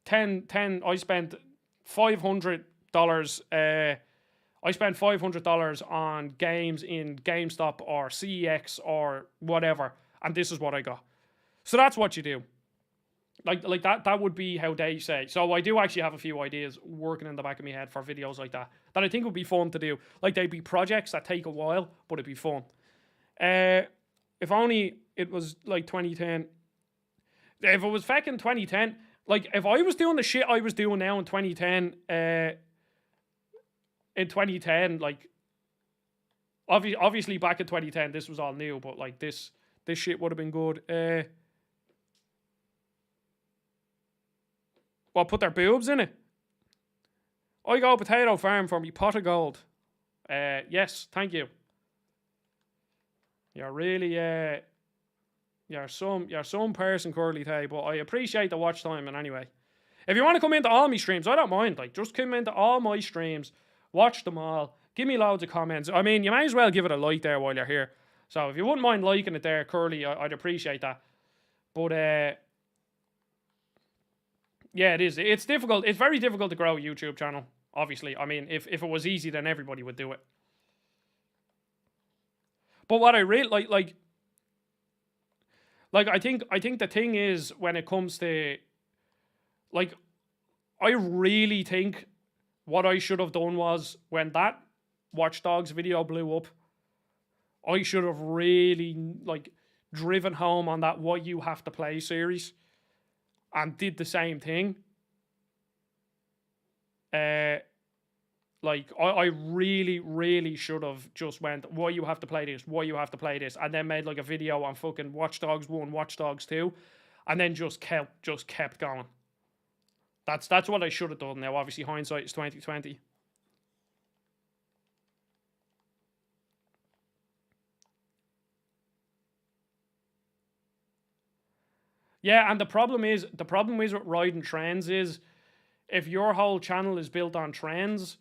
$500. I spent $500 on games in GameStop or CEX or whatever, and this is what I got. So that's what you do. Like that would be how they say. So I do actually have a few ideas working in the back of my head for videos like that I think would be fun to do. Like they'd be projects that take a while, but it'd be fun. If only it was like 2010. If it was fucking 2010, like if I was doing the shit I was doing now in 2010, like obviously back in 2010 this was all new, but like this shit would have been good. Well, put their boobs in it. I go potato farm for me pot of gold. Yes, thank you. You're really you're some person, Curly Tay, but I appreciate the watch time. And anyway, if you want to come into all my streams, I don't mind. Like, just come into all my streams, watch them all, give me loads of comments. I mean, you might as well give it a like there while you're here. So if you wouldn't mind liking it there, Curly, I'd appreciate that. But yeah, it is. It's difficult. It's very difficult to grow a YouTube channel. Obviously, I mean, if it was easy, then everybody would do it. But what I really like, I think the thing is, when it comes to, like, I really think what I should have done was, when that Watch Dogs video blew up, I should have really, like, driven home on that What You Have to Play series and did the same thing. Like, I really, really should have just went, why you have to play this, why you have to play this, and then made like a video on fucking Watch Dogs 1, Watch Dogs 2, and then just kept going. That's what I should have done. Now, obviously, hindsight is 2020. Yeah, and the problem is with riding trends is, if your whole channel is built on trends,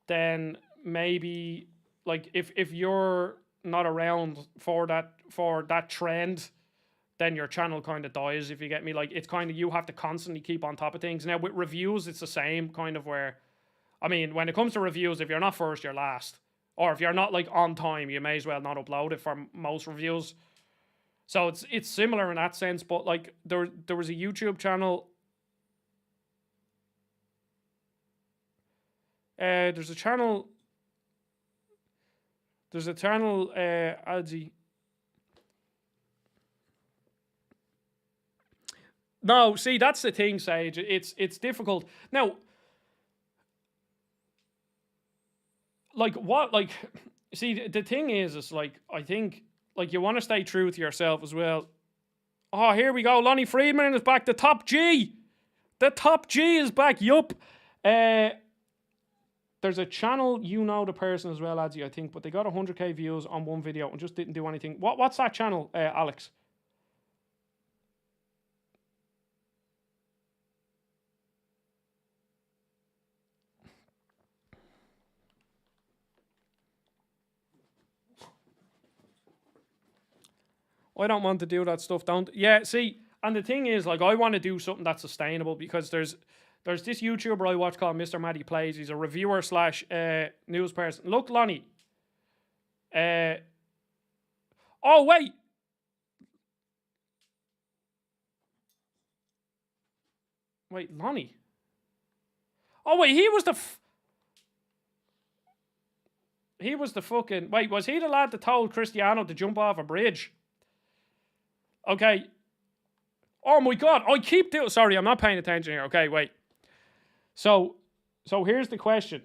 then maybe, like, if you're not around for that trend, then your channel kind of dies, if you get me. Like, it's kind of, you have to constantly keep on top of things. Now with reviews, it's the same kind of, where, I mean, when it comes to reviews, if you're not first, you're last, or if you're not like on time, you may as well not upload it for most reviews. So it's similar in that sense. But like, there was a YouTube channel. There's a channel, Algie. No, see, that's the thing, Sage. It's difficult. Now, like, what, like, see, the thing is like, I think, like, you want to stay true to yourself as well. Oh, here we go. Lonnie Friedman is back. The top G. The top G is back. Yup. There's a channel, you know the person as well, Adzi, I think, but they got 100k views on one video and just didn't do anything. What's that channel, Alex? I don't want to do that stuff. Yeah, see, and the thing is, like, I want to do something that's sustainable, because there's this YouTuber I watch called Mr. Matty Plays. He's a reviewer slash news person. Look, Lonnie. Oh, wait. Wait, Lonnie. Oh, wait, he was the fucking... Wait, was he the lad that told Cristiano to jump off a bridge? Okay. Oh my God, I keep doing... Sorry, I'm not paying attention here. Okay, wait. So here's the question.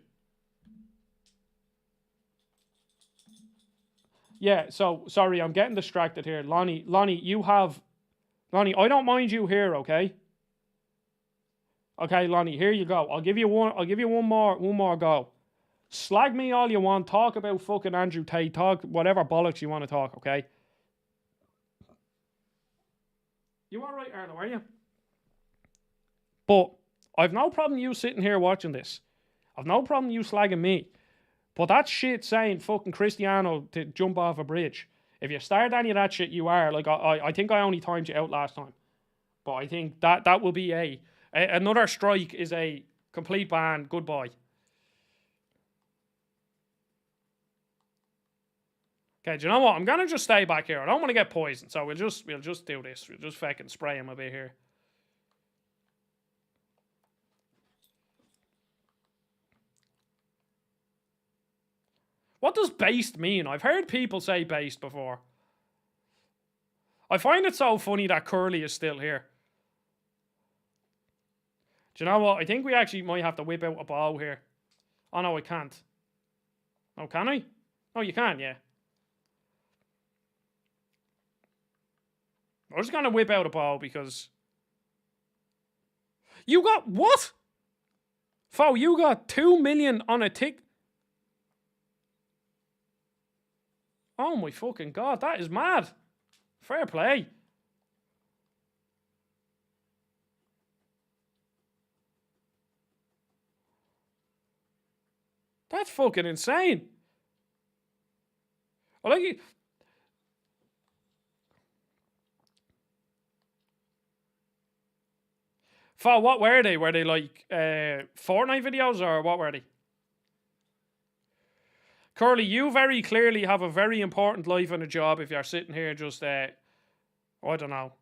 Yeah, so, sorry, I'm getting distracted here. Lonnie, I don't mind you here, okay? Okay, Lonnie, here you go. I'll give you one more go. Slag me all you want. Talk about fucking Andrew Tate. Talk whatever bollocks you want to talk, okay? You alright, Arlo, are you? But I've no problem you sitting here watching this. I've no problem you slagging me. But that shit saying fucking Cristiano to jump off a bridge. If you start any of that shit, you are. Like, I think I only timed you out last time. But I think that will be another strike is a complete ban. Goodbye. Okay, do you know what? I'm gonna just stay back here. I don't want to get poisoned, so we'll just do this. We'll just fucking spray him a bit here. What does based mean? I've heard people say based before. I find it so funny that Curly is still here. Do you know what? I think we actually might have to whip out a bow here. Oh no, I can't. Oh, can I? Oh, you can, yeah. I'm just gonna whip out a bow because... You got what? Fo, you got 2 million on a tick. Oh my fucking God, that is mad. Fair play. That's fucking insane. I like it. Fo, what were they? Were they like Fortnite videos, or what were they? Curly, you very clearly have a very important life and a job if you're sitting here just, I don't know.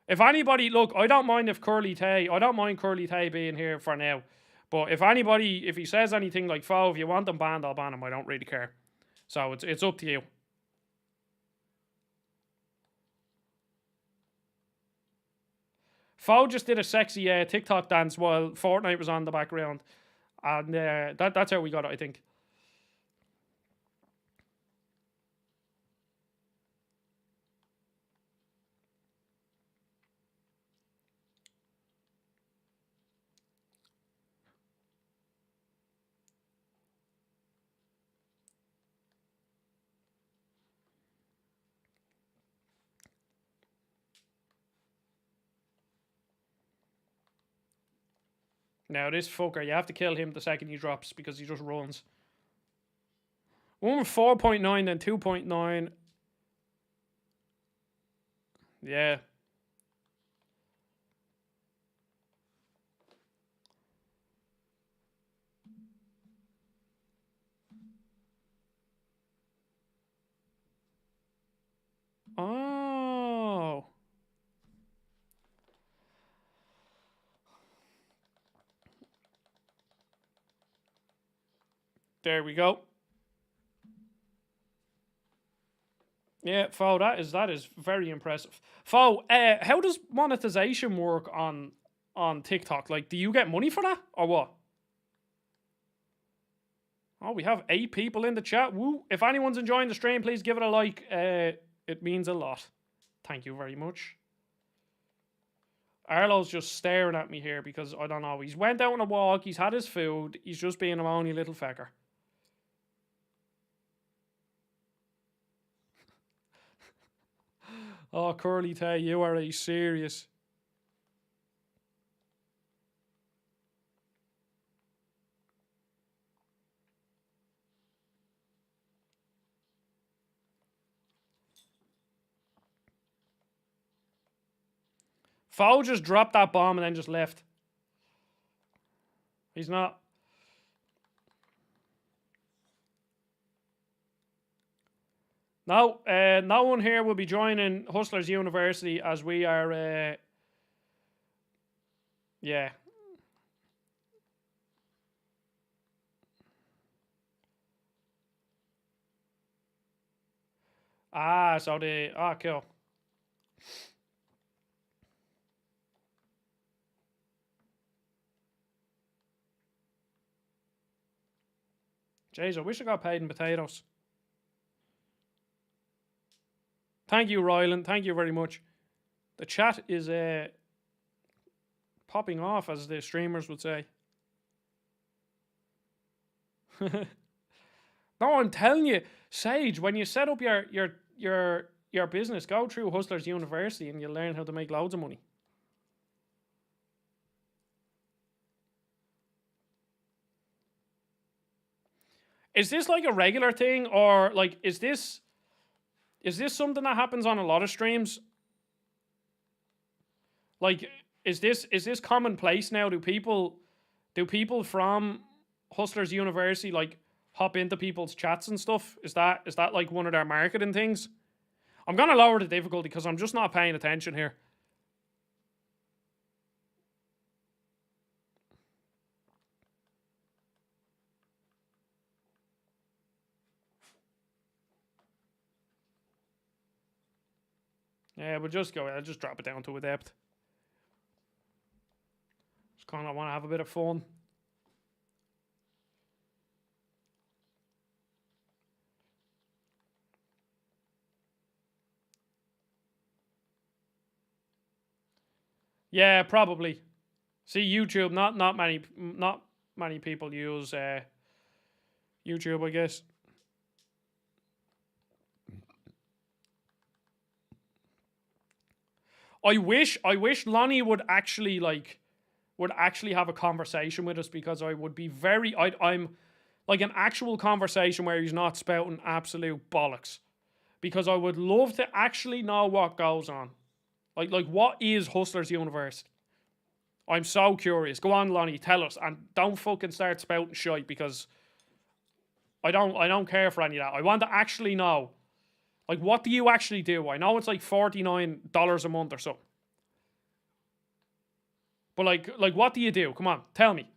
If anybody, look, I don't mind Curly Tay being here for now. But if anybody, if he says anything like, Fo, if you want them banned, I'll ban him. I don't really care. So it's up to you. Fo just did a sexy TikTok dance while Fortnite was on the background. And that's how we got it, I think. Now, this fucker, you have to kill him the second he drops because he just runs. One with 4.9, then 2.9. Yeah. Oh. There we go. Yeah, Fo, that is very impressive. Fo, how does monetization work on TikTok? Like, do you get money for that or what? Oh, we have 8 people in the chat. Woo! If anyone's enjoying the stream, please give it a like. It means a lot. Thank you very much. Arlo's just staring at me here because I don't know. He's went out on a walk. He's had his food. He's just being a moany little fecker. Oh, Curly Tay, you are a serious. Fo just dropped that bomb and then just left. He's not. No, no one here will be joining Hustlers University as we are. Yeah. Ah, so the cool. Jeez, I wish I got paid in potatoes. Thank you, Ryland. Thank you very much. The chat is popping off, as the streamers would say. No, I'm telling you, Sage, when you set up your business, go through Hustlers University and you'll learn how to make loads of money. Is this like a regular thing, or like is this something that happens on a lot of streams? Like, is this commonplace now? Do people from Hustlers University like hop into people's chats and stuff? Is that like one of their marketing things? I'm gonna lower the difficulty because I'm just not paying attention here. Yeah, we'll just go. I'll just drop it down to adept. Just kind of want to have a bit of fun. Yeah, probably. See, YouTube. Not many people use YouTube, I guess. I wish Lonnie would actually have a conversation with us, because I would be I'm like an actual conversation where he's not spouting absolute bollocks, because I would love to actually know what goes on. Like what is Hustlers University? I'm so curious. Go on, Lonnie, tell us, and don't fucking start spouting shite, because I don't care for any of that. I want to actually know. Like, what do you actually do? I know it's like $49 a month or something. But like what do you do? Come on, tell me.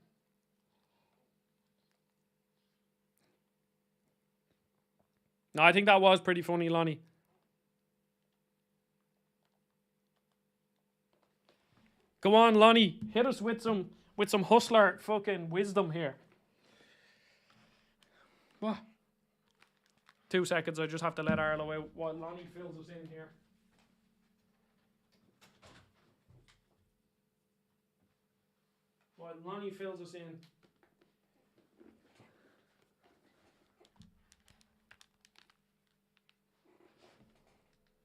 No, I think that was pretty funny, Lonnie. Go on, Lonnie. Hit us with some hustler fucking wisdom here. What? 2 seconds, I just have to let Arlo out while Lonnie fills us in here. While Lonnie fills us in.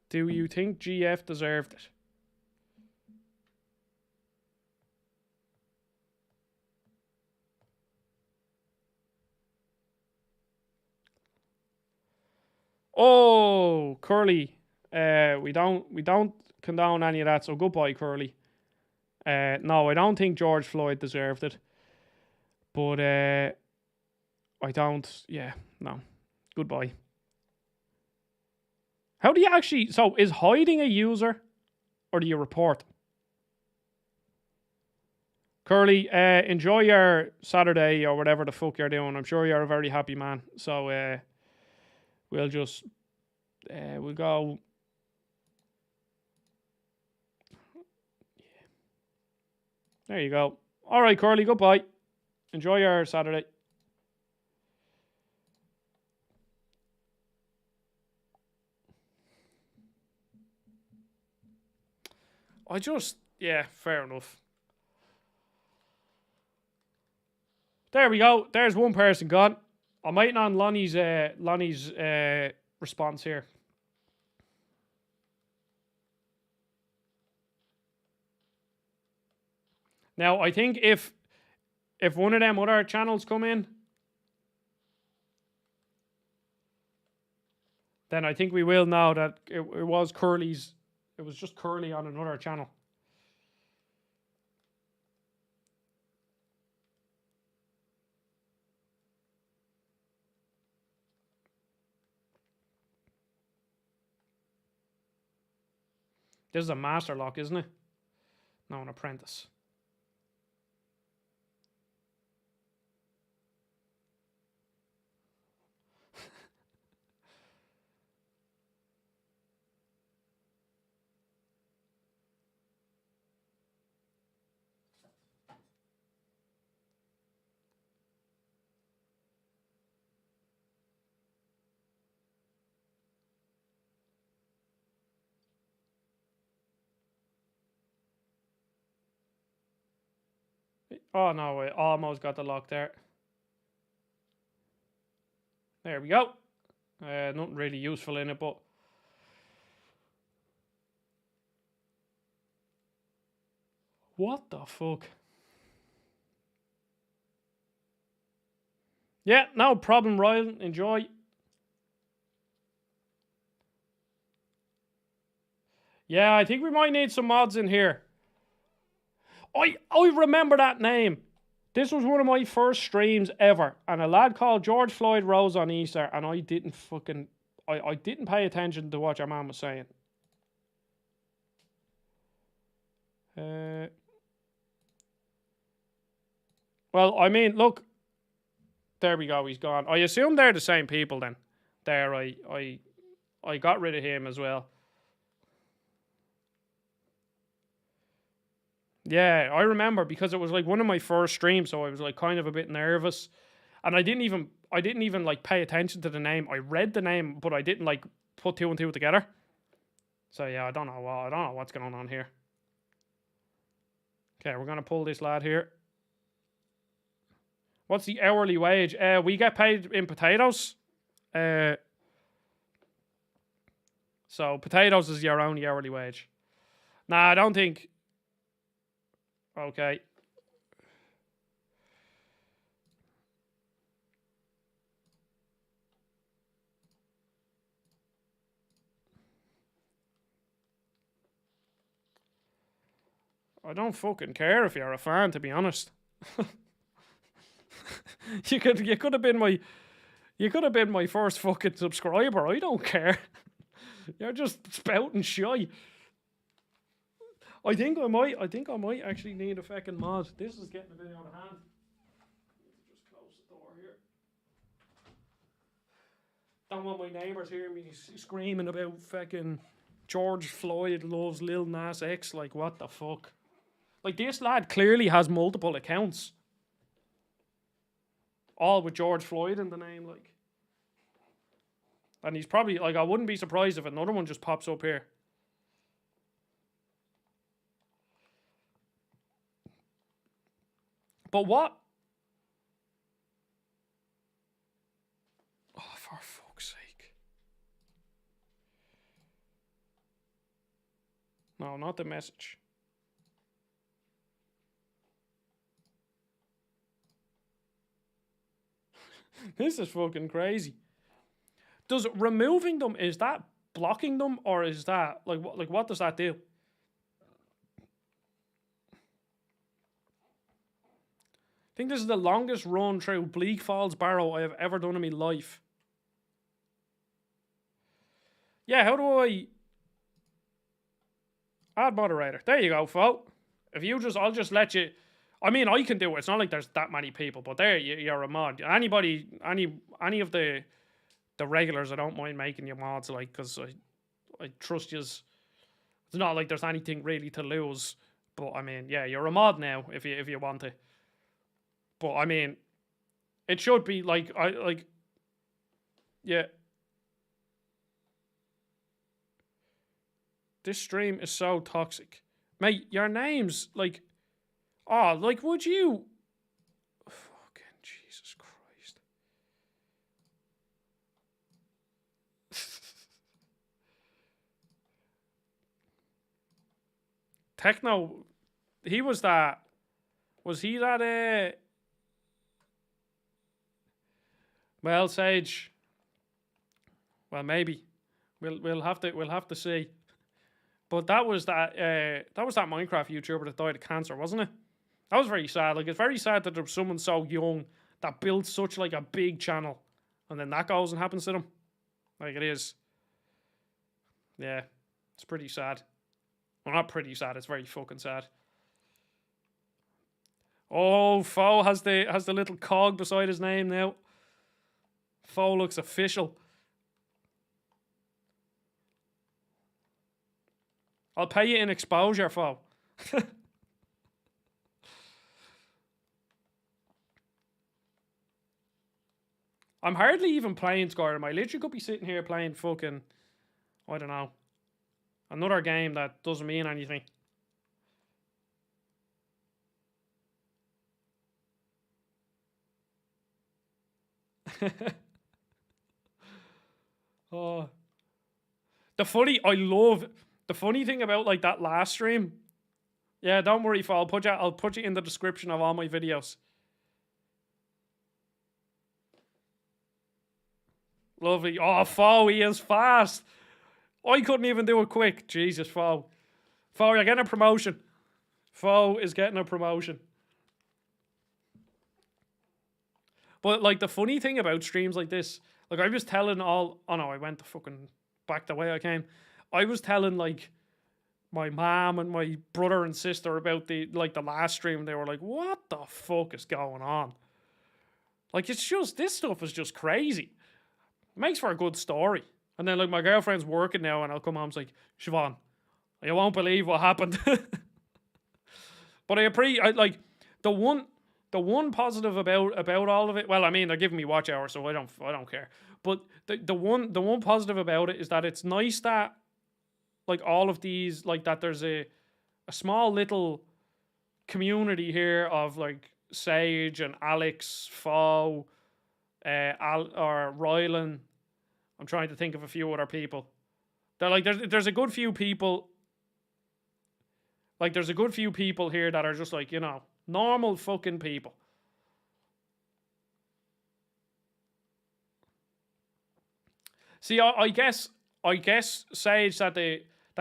Do you think GF deserved it? Oh, Curly. We don't condone any of that, so goodbye, Curly. No, I don't think George Floyd deserved it. But I don't, no. Goodbye. How do you actually, so is hiding a user or do you report? Curly, enjoy your Saturday or whatever the fuck you're doing. I'm sure you're a very happy man. So we'll just, we'll go. There you go. All right, Curly, goodbye. Enjoy your Saturday. Fair enough. There we go. There's one person gone. I'm waiting on Lonnie's response here. Now, I think if one of them other channels come in, then I think we will know that it was Curly's. It was just Curly on another channel. This is a master lock, isn't it? No, an apprentice. Oh no, I almost got the lock there. There we go. Nothing really useful in it, but what the fuck? Yeah, no problem, Ryan. Enjoy. Yeah, I think we might need some mods in here. I remember that name. This was one of my first streams ever, and a lad called George Floyd rose on Easter, and I didn't pay attention to what your man was saying. Well, I mean, look, there we go. He's gone. I assume they're the same people then. There, I got rid of him as well. Yeah, I remember because it was like one of my first streams, so I was like kind of a bit nervous, and I didn't even like pay attention to the name. I read the name, but I didn't like put 2 and 2 together. So yeah, I don't know what's going on here. Okay, we're gonna pull this lad here. What's the hourly wage? We get paid in potatoes. So potatoes is your only hourly wage. Nah, I don't think. Okay. I don't fucking care if you're a fan, to be honest. you could have been my first fucking subscriber. I don't care. You're just spouting shy. I think I might actually need a fucking mod. This is getting a bit out of hand. Just close the door here. Don't want my neighbours hearing me screaming about fucking George Floyd loves Lil Nas X. Like, what the fuck? Like, this lad clearly has multiple accounts. All with George Floyd in the name, like. And he's probably, like, I wouldn't be surprised if another one just pops up here. But what? Oh, for fuck's sake. No, not the message. This is fucking crazy. Does removing them, is that blocking them, or is that, like what does that do? I think this is the longest run through Bleak Falls Barrow I have ever done in my life. Yeah, how do I add moderator? There you go, folk. If you just, I'll just let you. I mean, I can do it. It's not like there's that many people, but there, you're a mod. Anybody, any of the regulars, I don't mind making you mods, like, because I trust yous. It's not like there's anything really to lose. But I mean, yeah, you're a mod now if you want to. But I mean, it should be like yeah. This stream is so toxic, mate. Your name's like, oh, like, would you? Fucking Jesus Christ. Techno, he was that. Was he that? Well, Sage. Well, maybe. We'll have to see. But that was that Minecraft YouTuber that died of cancer, wasn't it? That was very sad. Like, it's very sad that there was someone so young that built such like a big channel, and then that goes and happens to them. Like, it is. Yeah, it's pretty sad. Well, not pretty sad. It's very fucking sad. Oh, Foe has the little cog beside his name now. Foe looks official. I'll pay you in exposure, Foe. I'm hardly even playing Skyrim. I literally could be sitting here playing fucking, I don't know, another game that doesn't mean anything. Oh, the funny thing about like that last stream. Yeah, don't worry, I'll put you in the description of all my videos. Lovely. Oh, Foe, he is fast. I couldn't even do it quick. Jesus, Foe. Foe, you're getting a promotion. Foe is getting a promotion. But like the funny thing about streams like this, like I was telling all, oh no, I went the fucking back the way I came. I was telling like my mom and my brother and sister about the last stream. They were like, what the fuck is going on? Like, it's just, this stuff is just crazy. It makes for a good story. And then like my girlfriend's working now and I'll come home and it's like, Siobhan, you won't believe what happened. But I like the one positive about all of it. Well, I mean, they're giving me watch hours, so I don't care. But the one positive about it is that it's nice that like all of these, like, that there's a small little community here of like Sage and Alex, Foe, or Rylan. I'm trying to think of a few other people. They're like, there's a good few people. Like, there's a good few people here that are just like, you know, normal fucking people. See, I guess Sage that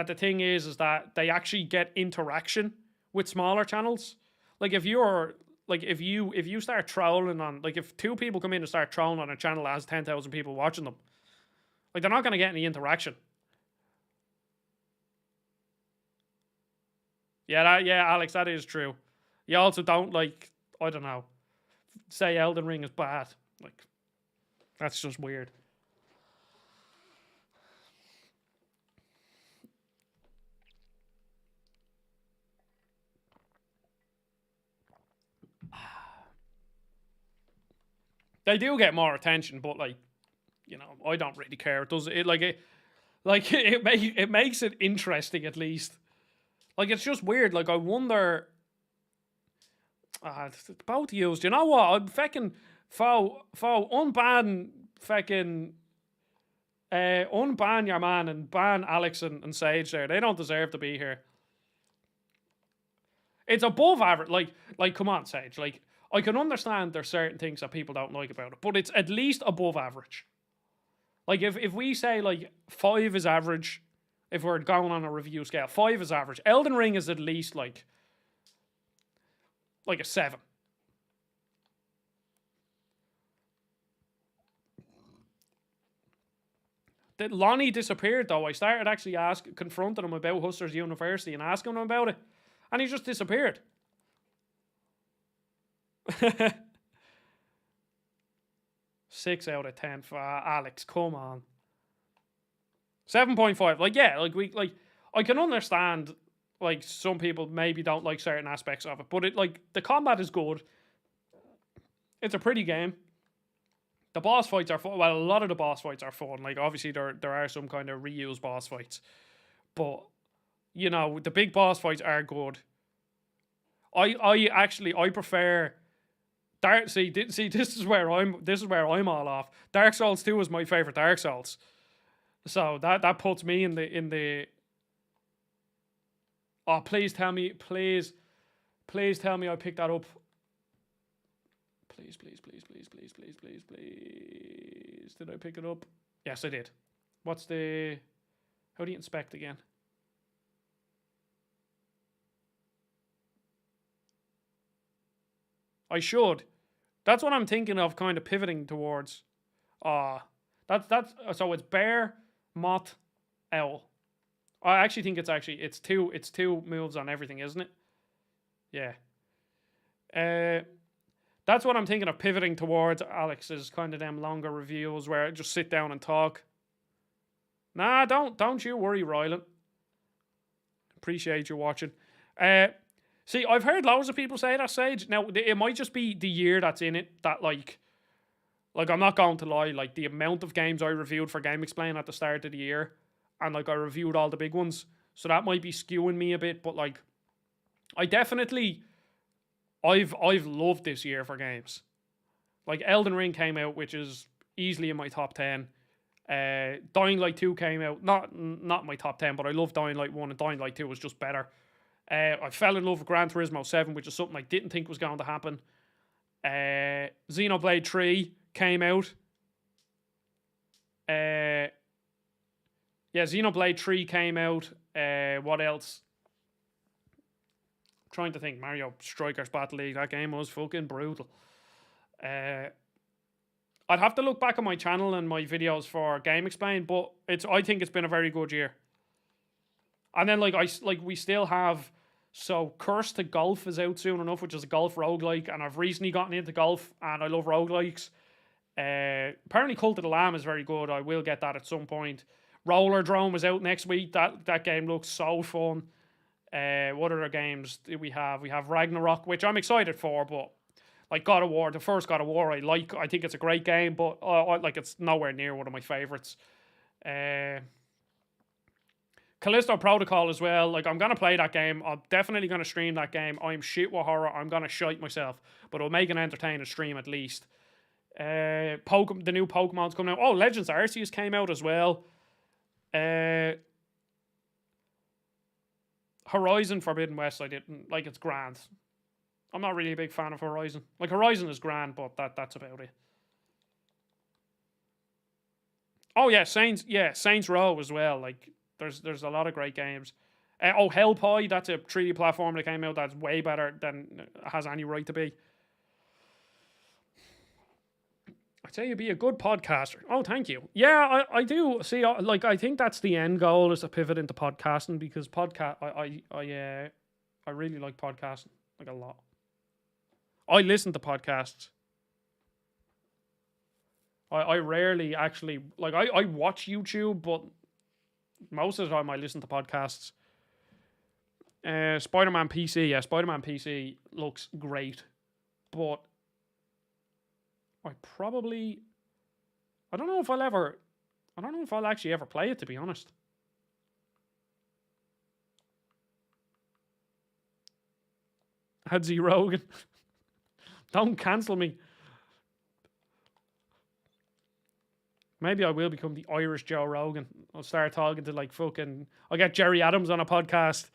the thing is that they actually get interaction with smaller channels. Like, if you start trolling on, like, if two people come in and start trolling on a channel that has 10,000 people watching them, like, they're not going to get any interaction. Yeah, Alex, that is true. You also don't, like, I don't know, say Elden Ring is bad. Like, that's just weird. They do get more attention, but like, you know, I don't really care. It does it like it makes it interesting at least. Like it's just weird. Like I wonder. Both of yous. Do you know what? I'm fucking unban fucking unban your man and ban Alex and Sage there. They don't deserve to be here. It's above average. Like come on, Sage. Like I can understand there's certain things that people don't like about it, but it's at least above average. Like if we say like 5 is average, if we're going on a review scale, 5 is average. Elden Ring is at least like a 7. Lonnie disappeared though. I started actually confronting him about Hustlers University and asking him about it, and he just disappeared. 6 out of 10 for Alex. Come on. 7.5. Like yeah, I can understand. Like some people maybe don't like certain aspects of it, but the combat is good. It's a pretty game. The boss fights are fun. Well, a lot of the boss fights are fun. Like obviously there are some kind of reused boss fights, but you know the big boss fights are good. I prefer Dark. See, this is where I'm all off. Dark Souls 2 is my favorite Dark Souls, so that puts me in the. Oh, please tell me I picked that up. Please. Did I pick it up? Yes, I did. How do you inspect again? I should. That's what I'm thinking of kind of pivoting towards. That's so it's bear, moth, owl. I actually think it's two moves on everything, isn't it? Yeah. That's what I'm thinking of pivoting towards, Alex, is kind of them longer reviews where I just sit down and talk. Nah, don't you worry, Rylan. Appreciate you watching. See, I've heard loads of people say that, Sage. Now, it might just be the year that's in it that, like I'm not going to lie, like, the amount of games I reviewed for Game Explain at the start of the year, and, like, I reviewed all the big ones, so that might be skewing me a bit, but, like, I've loved this year for games. Like, Elden Ring came out, which is easily in my top 10. Dying Light 2 came out, not my top 10, but I love Dying Light 1, and Dying Light 2 was just better. I fell in love with Gran Turismo 7, which is something I didn't think was going to happen. Xenoblade 3 came out. Xenoblade 3 came out. What else? I'm trying to think. Mario Strikers Battle League. That game was fucking brutal. I'd have to look back on my channel and my videos for Game Explain, but I think it's been a very good year. And then we still have, so Curse to Golf is out soon enough, which is a golf roguelike, and I've recently gotten into golf and I love roguelikes. Apparently Cult of the Lamb is very good. I will get that at some point. Roller Drone is out next week. That game looks so fun. What other games do we have? We have Ragnarok, which I'm excited for, but like God of War, the first God of War, I think it's a great game, but it's nowhere near one of my favorites. Callisto Protocol as well. Like, I'm gonna play that game. I'm definitely gonna stream that game. I'm shit with horror. I'm gonna shite myself, but it'll make an entertaining stream at least. The new Pokemon's coming out. Oh, Legends Arceus came out as well. Horizon Forbidden West, I didn't like. It's grand. I'm not really a big fan of Horizon. Like, Horizon is grand, but that's about it. Oh yeah, Saints Row as well. Like, there's a lot of great games. Hellpie, that's a 3D platform that came out that's way better than it has any right to be. I'd say you'd be a good podcaster. Oh, thank you. Yeah, I do. See, I think that's the end goal, is to pivot into podcasting, because I really like podcasting, like, a lot. I listen to podcasts. I rarely actually, like, I watch YouTube, but most of the time I listen to podcasts. Spider-Man PC, Spider-Man PC looks great, but I don't know if I'll actually ever play it, to be honest. Hadzi Rogan. Don't cancel me. Maybe I will become the Irish Joe Rogan. I'll start talking to like fucking... I'll get Jerry Adams on a podcast.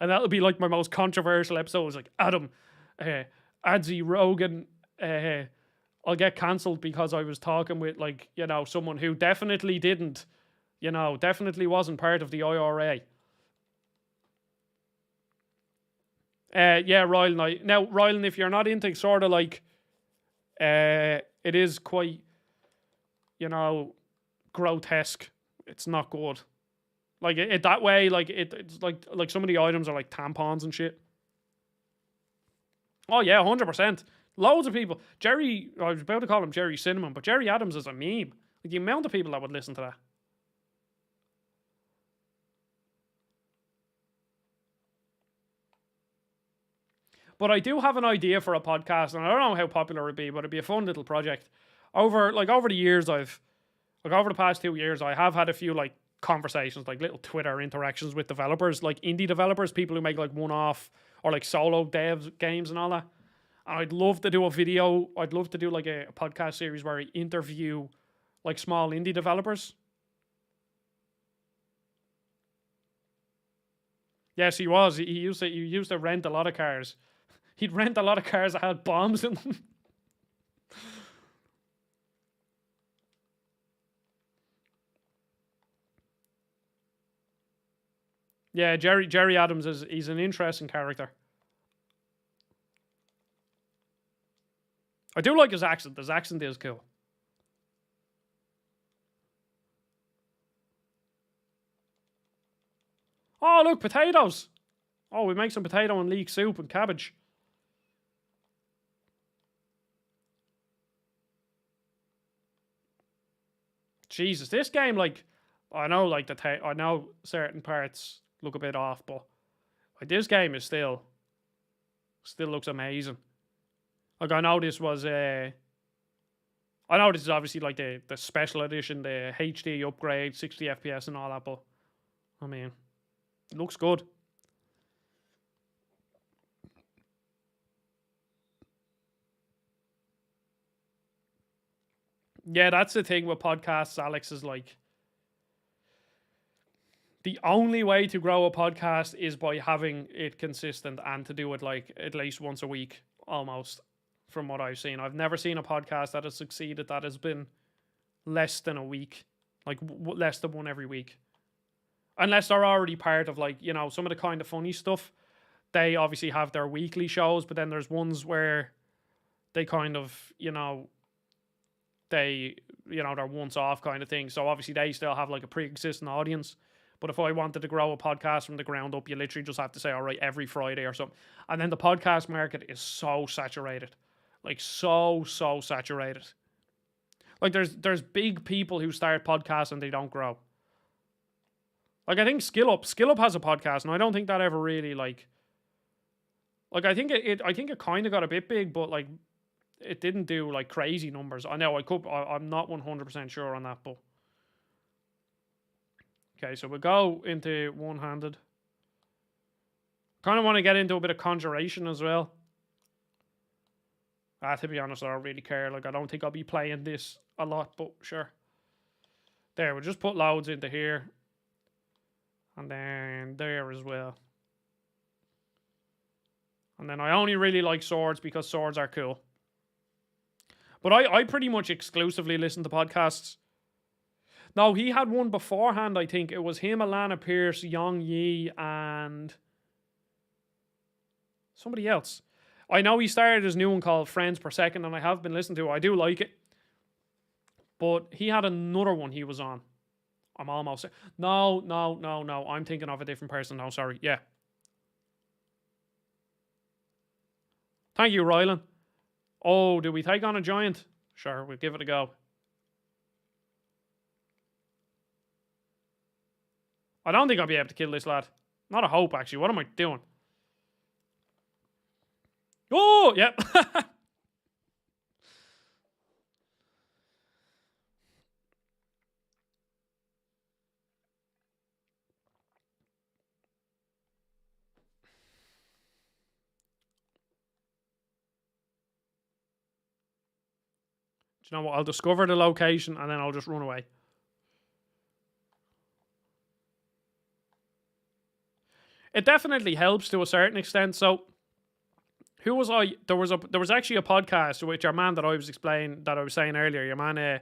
And that'll be like my most controversial episode. It's like, Adam, Adzi Rogan, I'll get cancelled because I was talking with like, you know, someone who definitely didn't, you know, definitely wasn't part of the IRA. Yeah, Rylan. Now, Rylan, if you're not into sort of like, it is quite, you know, grotesque. It's not good. Like it that way, like it's like some of the items are like tampons and shit. Oh yeah, 100%. Loads of people. Jerry, I was about to call him Jerry Cinnamon, but Jerry Adams is a meme. Like the amount of people that would listen to that. But I do have an idea for a podcast, and I don't know how popular it'd be, but it'd be a fun little project. Over the years, over the past 2 years, I have had a few like conversations, like little Twitter interactions with developers, like indie developers, people who make like one-off or like solo devs games and all that. And I'd love to do a video. I'd love to do like a podcast series where I interview like small indie developers. Yes, he was. He used to rent a lot of cars. He'd rent a lot of cars that had bombs in them. Yeah, Jerry Adams he's an interesting character. I do like his accent. His accent is cool. Oh, look, potatoes. Oh, we make some potato and leek soup and cabbage. Jesus, this game, like, I know, like, I know certain parts look a bit off, but like, this game is still looks amazing. Like, I know this was I know this is obviously like the special edition, the HD upgrade, 60 FPS and all that, but I mean, it looks good. Yeah, that's the thing with podcasts, Alex, is like the only way to grow a podcast is by having it consistent and to do it like at least once a week, almost, from what I've seen. I've never seen a podcast that has succeeded that has been less than a week, like less than one every week. Unless they're already part of like, you know, some of the kind of funny stuff. They obviously have their weekly shows, but then there's ones where they kind of, you know, they're once off kind of thing. So obviously they still have like a pre-existing audience. But if I wanted to grow a podcast from the ground up, you literally just have to say, all right, every Friday or something. And then the podcast market is so saturated. Like so saturated. Like there's big people who start podcasts and they don't grow. Like I think Skill Up has a podcast, and I don't think that ever really like I think it kind of got a bit big, but like it didn't do like crazy numbers. I know I'm not 100% sure on that, but okay, so we'll go into one-handed. Kind of want to get into a bit of conjuration as well. To be honest, I don't really care. Like, I don't think I'll be playing this a lot, but sure. There, we'll just put loads into here. And then there as well. And then I only really like swords because swords are cool. But I pretty much exclusively listen to podcasts. No, he had one beforehand, I think. It was him, Alana Pierce, Yang Yi, and somebody else. I know he started his new one called Friends Per Second, and I have been listening to it. I do like it. But he had another one he was on. I'm almost... No. I'm thinking of a different person. No, sorry. Yeah. Thank you, Rylan. Oh, do we take on a giant? Sure, we'll give it a go. I don't think I'll be able to kill this lad. Not a hope, actually. What am I doing? Oh, yep. you know what? I'll discover the location and then I'll just run away. It definitely helps to a certain extent. So, who was I? There was actually a podcast which our man that I was saying earlier, your man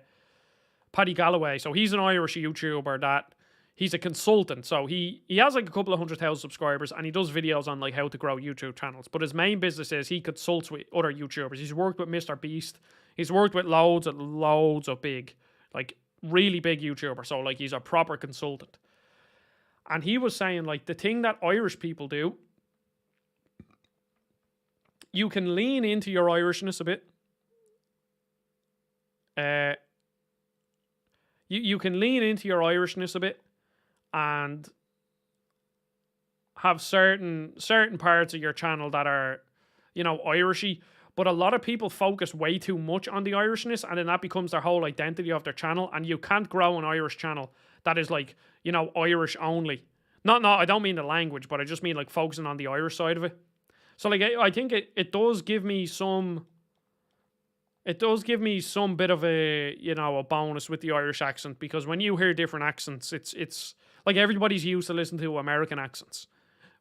Paddy Galloway. So he's an Irish YouTuber that he's a consultant. So he has like a couple of 100,000 subscribers and he does videos on like how to grow YouTube channels. But his main business is he consults with other YouTubers. He's worked with Mr. Beast. He's worked with loads of big, like really big YouTubers. So like he's a proper consultant. And he was saying like the thing that Irish people do, you can lean into your Irishness a bit. You can lean into your Irishness a bit and have certain parts of your channel that are, you know, Irishy. But a lot of people focus way too much on the Irishness, and then that becomes their whole identity of their channel. And you can't grow an Irish channel that is like, you know, Irish only. No, I don't mean the language, but I just mean like focusing on the Irish side of it. So like I think it does give me some. It does give me some bit of a, you know, a bonus with the Irish accent, because when you hear different accents, it's like everybody's used to listening to American accents.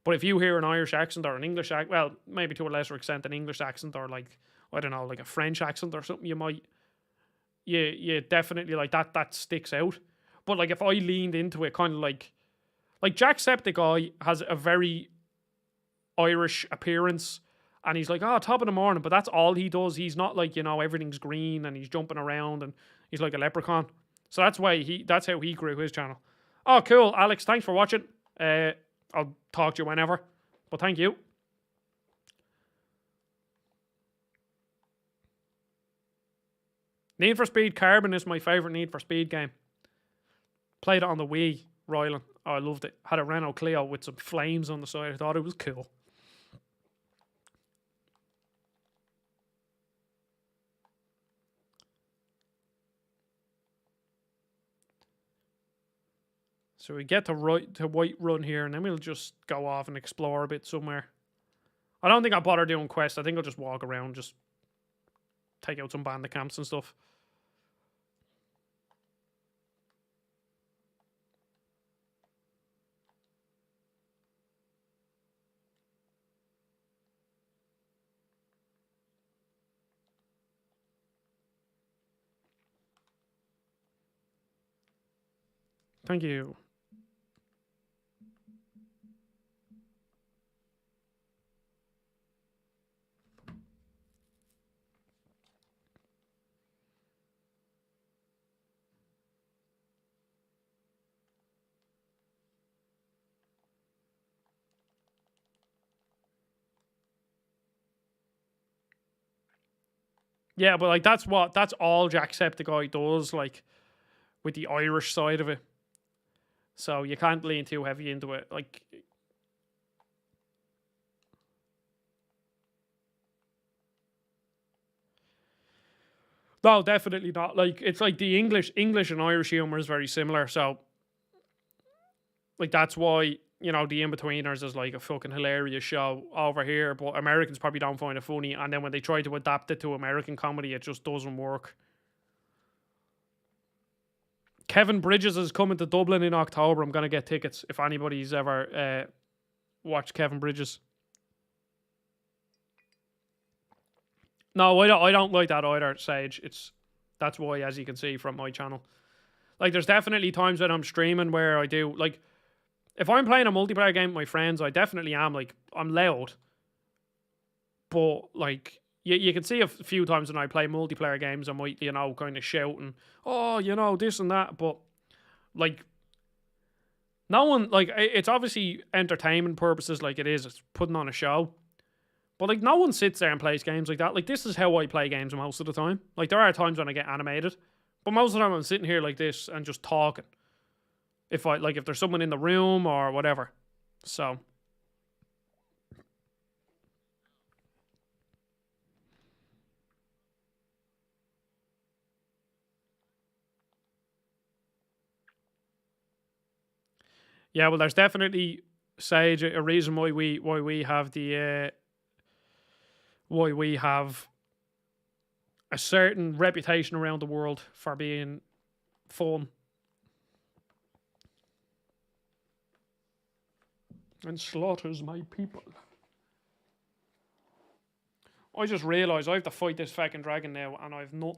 But if you hear an Irish accent or an English accent, well, maybe to a lesser extent an English accent, or like, I don't know, like a French accent or something, you definitely like that sticks out. But like if I leaned into it, kind of like Jacksepticeye has a very Irish appearance. And he's like, oh, top of the morning. But that's all he does. He's not like, you know, everything's green and he's jumping around and he's like a leprechaun. So that's how he grew his channel. Oh, cool. Alex, thanks for watching. I'll talk to you whenever. But thank you. Need for Speed Carbon is my favourite Need for Speed game. Played it on the Wii, Rylan. Oh, I loved it. Had a Renault Clio with some flames on the side. I thought it was cool. So we get to White Run here, and then we'll just go off and explore a bit somewhere. I don't think I'll bother doing quests. I think I'll just walk around, just take out some bandit camps and stuff. Thank you. Yeah, but like that's all Jacksepticeye does, like with the Irish side of it. So you can't lean too heavy into it. Like, no, definitely not. Like, it's like the English and Irish humor is very similar. So, like, that's why, you know, the In-Betweeners is like a fucking hilarious show over here, but Americans probably don't find it funny. And then when they try to adapt it to American comedy, it just doesn't work. Kevin Bridges is coming to Dublin in October. I'm going to get tickets if anybody's ever watched Kevin Bridges. No, I don't like that either, Sage. That's why, as you can see from my channel. Like, there's definitely times when I'm streaming where I do, like, if I'm playing a multiplayer game with my friends, I definitely am, like, I'm loud. But, like, you can see a few times when I play multiplayer games, I might, you know, kind of shout and, oh, you know, this and that. But, like, no one, like, it's obviously entertainment purposes, like it is. It's putting on a show. But, like, no one sits there and plays games like that. Like, this is how I play games most of the time. Like, there are times when I get animated. But most of the time I'm sitting here like this and just talking. If there's someone in the room or whatever. So. Yeah, well, there's definitely, Sage, a reason why we have the why we have a certain reputation around the world for being fun. And slaughters my people. I just realised I have to fight this fucking dragon now, and I've not.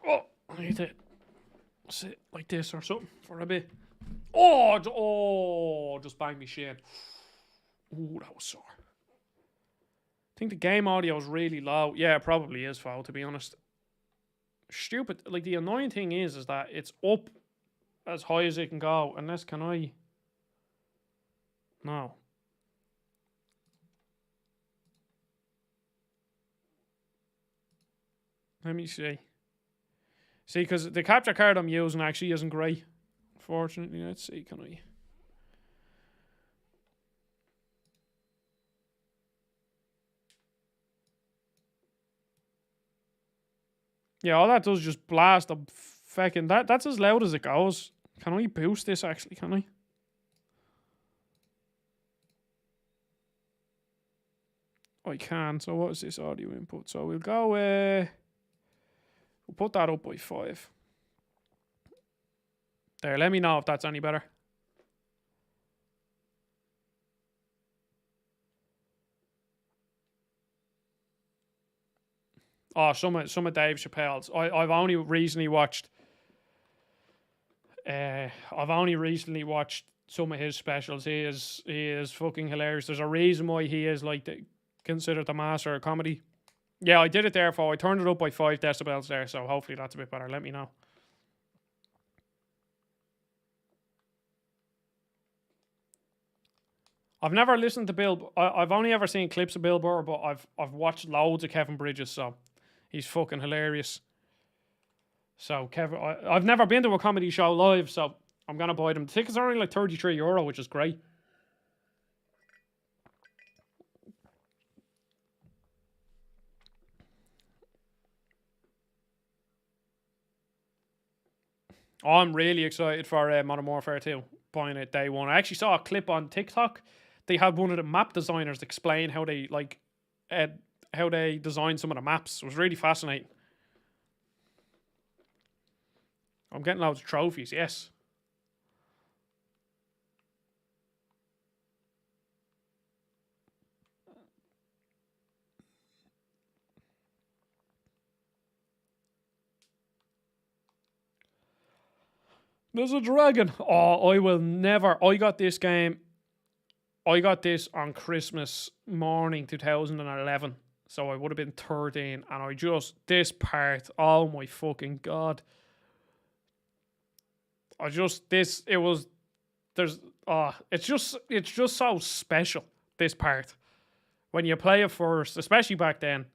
Oh, I need to sit like this or something for a bit. Oh, just banged me shin. Ooh, that was sore. I think the game audio is really low. Yeah, it probably is, foul, to be honest. Stupid. Like, the annoying thing is that it's up as high as it can go. Unless, can I? No. Let me see. See, because the capture card I'm using actually isn't great. Unfortunately, let's see, can I? Yeah, all that does is just blast the fucking... That's as loud as it goes. Can I boost this, actually, can I? I can. So what is this audio input? So we'll go... we'll put that up by 5. There, let me know if that's any better. Oh, some of Dave Chappelle's. I've only recently watched some of his specials. He is fucking hilarious. There's a reason why he is like considered the master of comedy. Yeah, I did it there I turned it up by 5 decibels there, so hopefully that's a bit better. Let me know. I've never listened to Bill. I've only ever seen clips of Bill Burr, but I've watched loads of Kevin Bridges, so he's fucking hilarious. So Kevin, I've never been to a comedy show live, so I'm gonna buy them. The tickets are only like €33, which is great. I'm really excited for Modern Warfare 2. Buying it day one. I actually saw a clip on TikTok. They had one of the map designers explain how they how they designed some of the maps. It was really fascinating. I'm getting loads of trophies, yes. There's a dragon. Oh, I will never. I got this on Christmas morning 2011. So I would have been 13. And this part, oh my fucking God. It's just so special, this part. When you play it first, especially back then.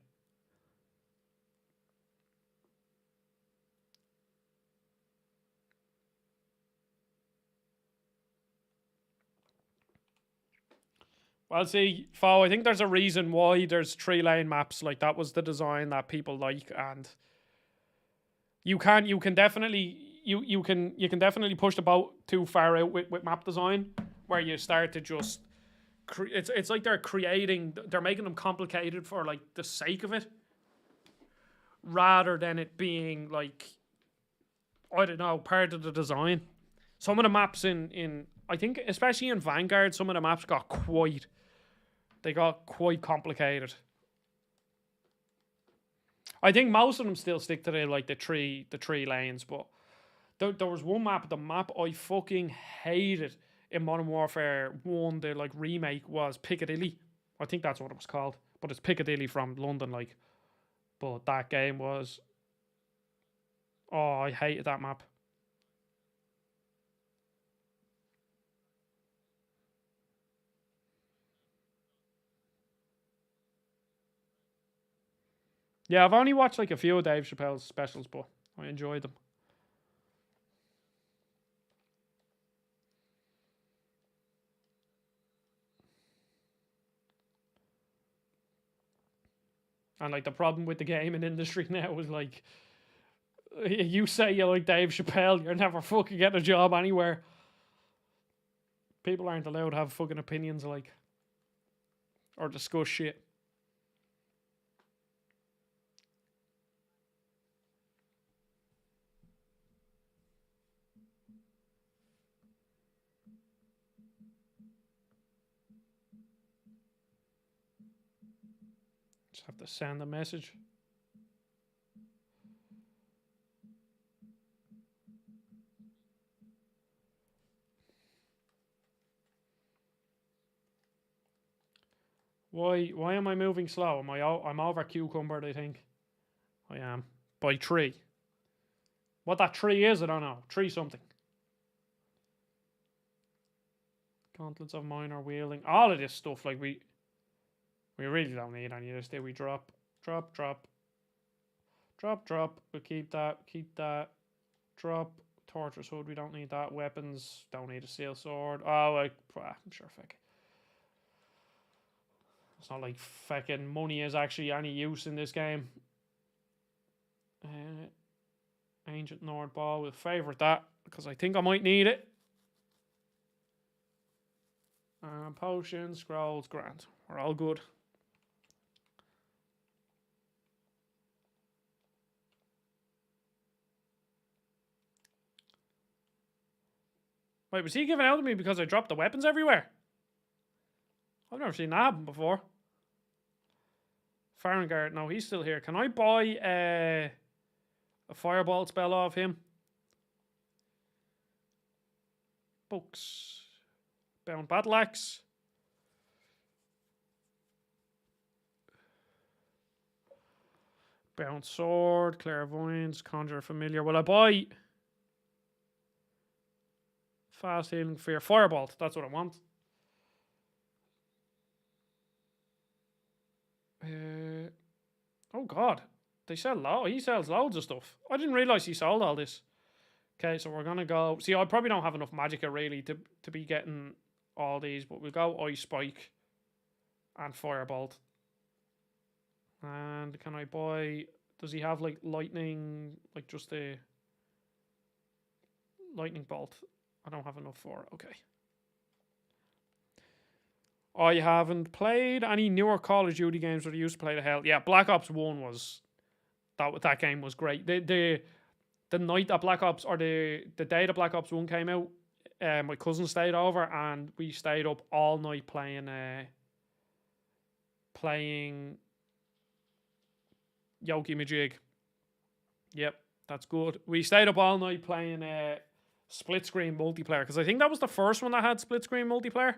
Well, see, Fo, I think there's a reason why there's 3-lane maps. Like, that was the design that people like, and you can definitely push the boat too far out with map design, where you start to just it's like they're making them complicated for like the sake of it, rather than it being like, I don't know, part of the design. Some of the maps in I think, especially in Vanguard, some of the maps got quite complicated. I think most of them still stick to the three lanes, but there was one map, the map I fucking hated in Modern Warfare 1, the like remake, was Piccadilly. I think that's what it was called, but it's Piccadilly from London, like. But that game was, oh, I hated that map. Yeah, I've only watched like a few of Dave Chappelle's specials, but I enjoyed them. And like the problem with the gaming industry now is like, you say you're like Dave Chappelle, you're never fucking getting a job anywhere. People aren't allowed to have fucking opinions, like, or discuss shit. Just have to send a message. Why am I moving slow? I'm over cucumbered, I think. I am. By 3. What that 3 is, I don't know. 3 something. Gauntlets of minor wielding. All of this stuff, like we really don't need any of this. Do we drop. We'll keep that. Drop. Torturous Hood, we don't need that. Weapons, don't need a steel sword. Oh, I'm sure fuck. It's not like fucking money is actually any use in this game. Ancient Nord Ball, we'll favourite that because I think I might need it. Potions, scrolls, grand. We're all good. Wait, was he giving out to me because I dropped the weapons everywhere? I've never seen that happen before. Farengard, no, he's still here. Can I buy a fireball spell off him? Books. Bound Battle Axe. Bound Sword. Clairvoyance. Conjure Familiar. Will I buy Fast Healing Fear? Firebolt. That's what I want. Oh god, they sell he sells loads of stuff. I didn't realize he sold all this. Okay, so we're gonna go. See, I probably don't have enough magicka really to be getting all these, but we'll go Ice Spike and Firebolt. And can I buy? Does he have like lightning? Like just a lightning bolt? I don't have enough for it. Okay. I haven't played any newer Call of Duty games that I used to play the hell. Yeah, Black Ops 1 was that game was great. The night that Black Ops, or the day that Black Ops 1 came out, my cousin stayed over and we stayed up all night playing Yoki Majig. Yep, that's good. We stayed up all night playing split screen multiplayer because I think that was the first one that had split screen multiplayer.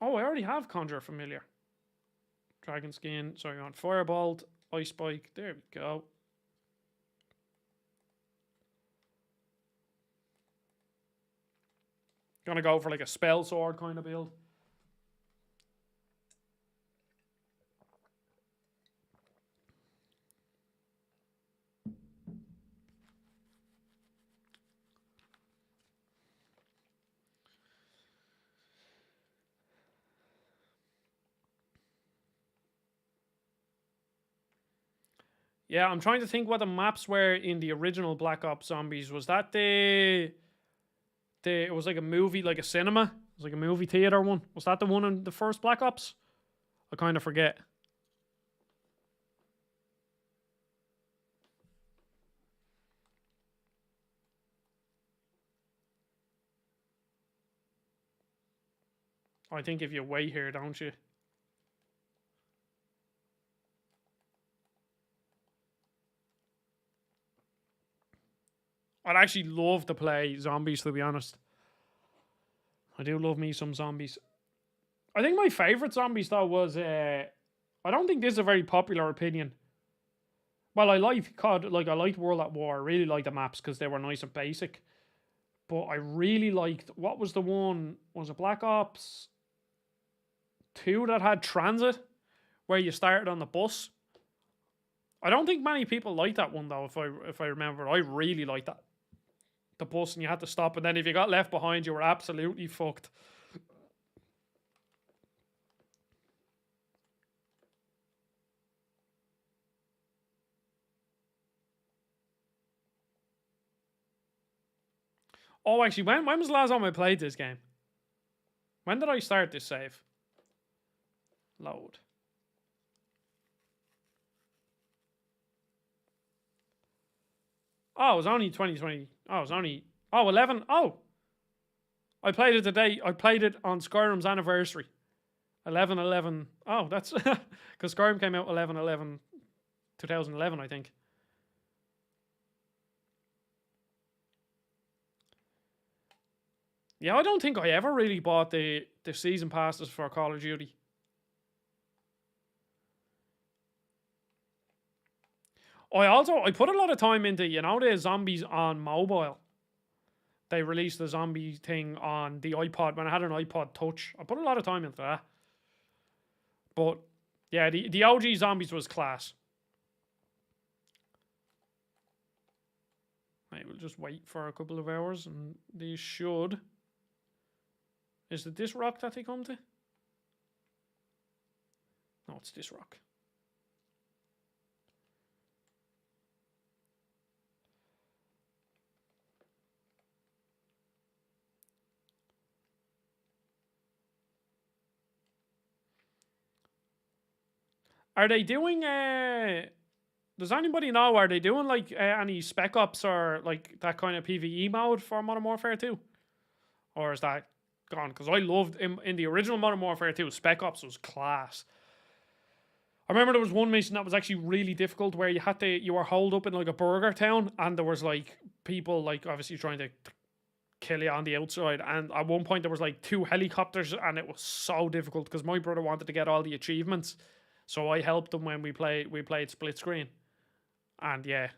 Oh, I already have Conjure Familiar. Dragon Skin. Sorry, on Firebolt. Ice Spike. There we go. Gonna go for like a spell sword kind of build. Yeah, I'm trying to think what the maps were in the original Black Ops Zombies. Was that it was like a movie, like a cinema? It was like a movie theater one. Was that the one in the first Black Ops? I kind of forget. I think if you wait here, don't you? I'd actually love to play zombies, to be honest. I do love me some zombies. I think my favourite zombies, though, was... I don't think this is a very popular opinion. Well, I liked COD, like, I liked World at War. I really liked the maps because they were nice and basic. But I really liked... What was the one? Was it Black Ops 2 that had transit? Where you started on the bus? I don't think many people like that one, though, if I remember. I really liked that. The bus, and you had to stop, and then if you got left behind, you were absolutely fucked. Oh, actually, when was the last time I played this game? When did I start this save? Load. Oh, it was only 2020. Oh, it was only... Oh, 11. Oh! I played it today. I played it on Skyrim's anniversary. 11/11. Oh, that's... Because Skyrim came out 11/11, 2011, I think. Yeah, I don't think I ever really bought the season passes for Call of Duty. I put a lot of time into, you know, the zombies on mobile. They released the zombie thing on the iPod when I had an iPod Touch. I put a lot of time into that. But yeah, the OG zombies was class. Right, we'll just wait for a couple of hours and these should... Is it this rock that they come to? No, it's this rock. Are they doing does anybody know, are they doing like any spec ops or like that kind of PvE mode for Modern Warfare 2? Or is that gone? Because I loved in the original Modern Warfare 2, spec ops was class. I remember there was one mission that was actually really difficult where you were holed up in like a burger town and there was like people like obviously trying to kill you on the outside, and at one point there was like 2 helicopters and it was so difficult because my brother wanted to get all the achievements. So I helped them when we played split screen. And yeah.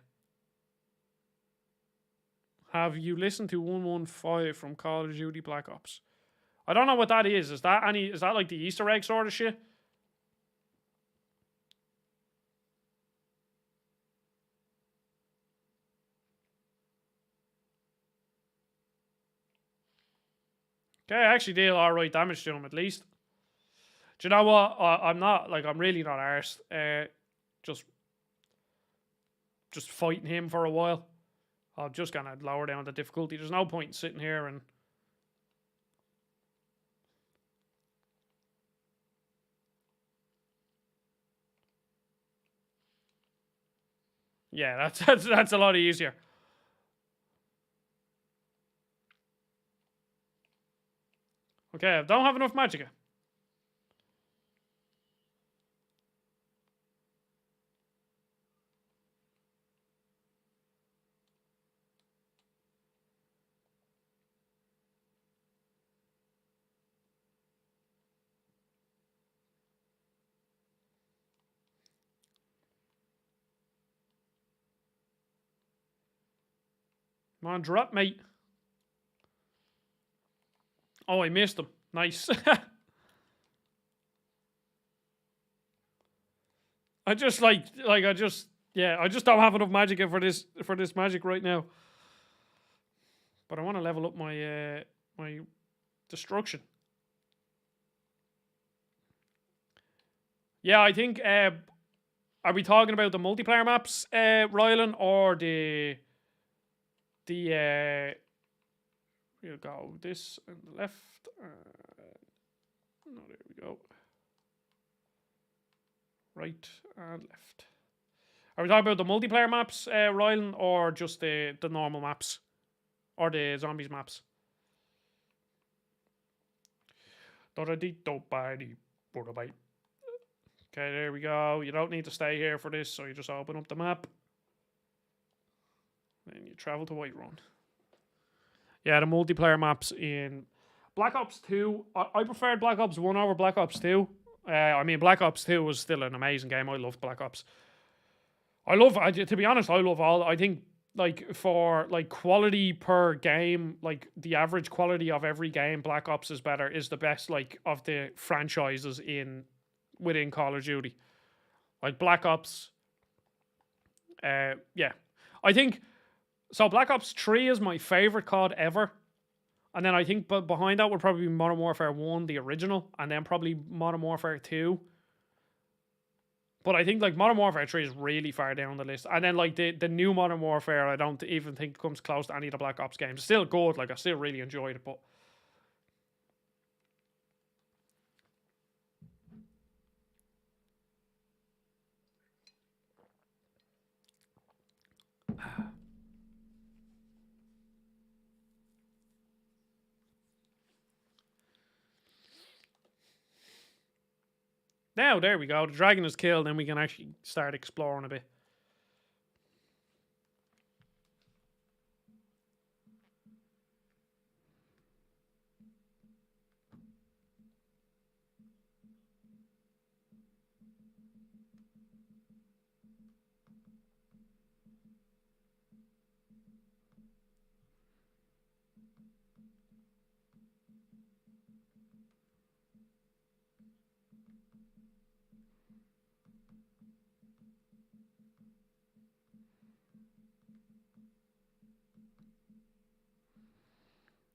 Have you listened to 115 from Call of Duty Black Ops? I don't know what that is. Is that like the Easter egg sort of shit? Okay, I actually did alright damage to him at least. Do you know what? I'm really not arsed. Just fighting him for a while. I'm just gonna lower down the difficulty. There's no point in sitting here and... Yeah, that's a lot easier. Okay, I don't have enough magicka. Come on, drop, mate. Oh, I missed him. Nice. I just I just don't have enough magic for this magic right now. But I want to level up my my destruction. Yeah, I think are we talking about the multiplayer maps, Rylan, or the we'll go this and the left. No, there we go. Right and left. Are we talking about the multiplayer maps, Rylan, or just the normal maps? Or the zombies maps? Okay, there we go. You don't need to stay here for this, so you just open up the map. Then you travel to Whiterun. Yeah, the multiplayer maps in Black Ops 2. I preferred Black Ops 1 over Black Ops 2. I mean, Black Ops 2 was still an amazing game. I loved Black Ops. To be honest, I love all. I think, like, for, like, quality per game, like, the average quality of every game, Black Ops is the best, like, of the franchises within Call of Duty. Like, Black Ops, yeah. I think... So Black Ops 3 is my favorite COD ever. And then I think behind that would probably be Modern Warfare 1, the original. And then probably Modern Warfare 2. But I think like Modern Warfare 3 is really far down the list. And then like the new Modern Warfare, I don't even think comes close to any of the Black Ops games. It's still good, like I still really enjoyed it, but now there we go. The dragon is killed, and we can actually start exploring a bit.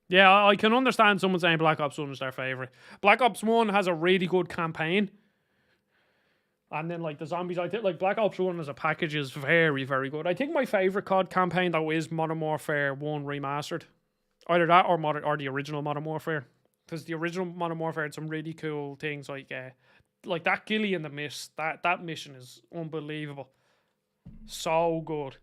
Yeah, I can understand someone saying Black Ops 1 is their favorite. Black Ops 1 has a really good campaign. And then, like, the zombies, I think, like, Black Ops 1 as a package is very, very good. I think my favorite COD campaign, though, is Modern Warfare 1 Remastered. Either that or the original Modern Warfare. Because the original Modern Warfare had some really cool things, like that ghillie in the mist. That mission is unbelievable. So good.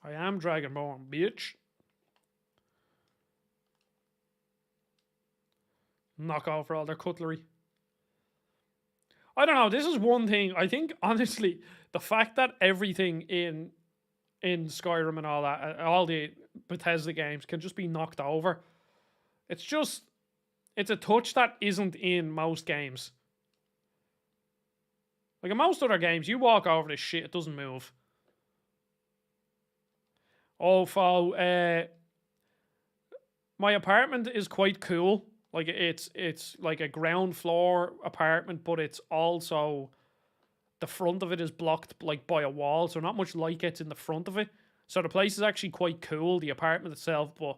I am Dragonborn, bitch. Knock off for all their cutlery. I don't know. This is one thing. I think, honestly, the fact that everything in Skyrim and all that, all the Bethesda games can just be knocked over. It's a touch that isn't in most games. Like in most other games, you walk over this shit, it doesn't move. Oh, my apartment is quite cool. Like it's like a ground floor apartment, but it's also the front of it is blocked like by a wall, so not much light gets in the front of it. So the place is actually quite cool, the apartment itself, but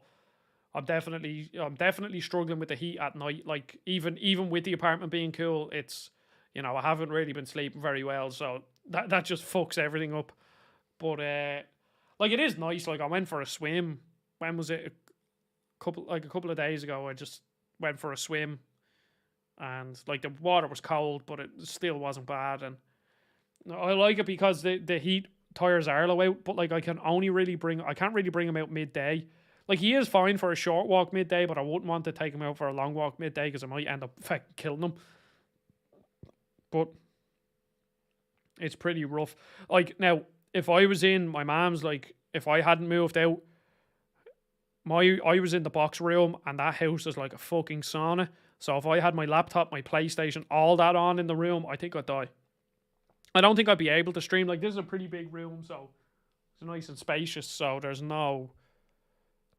I'm definitely struggling with the heat at night. Like even with the apartment being cool, it's I haven't really been sleeping very well, so that just fucks everything up. But like it is nice. Like I went for a swim. When was it? A couple of days ago. I just went for a swim, and like the water was cold, but it still wasn't bad. And I like it because the heat tires Arlo out, but like I can't really bring him out midday. Like he is fine for a short walk midday, but I wouldn't want to take him out for a long walk midday because I might end up fucking killing him. But it's pretty rough. Like now, if I was in my mom's, like if I hadn't moved out, I was in the box room, and that house is like a fucking sauna. So if I had my laptop, my PlayStation, all that on in the room, I think I'd die. I don't think I'd be able to stream. Like this is a pretty big room, so it's nice and spacious. So there's no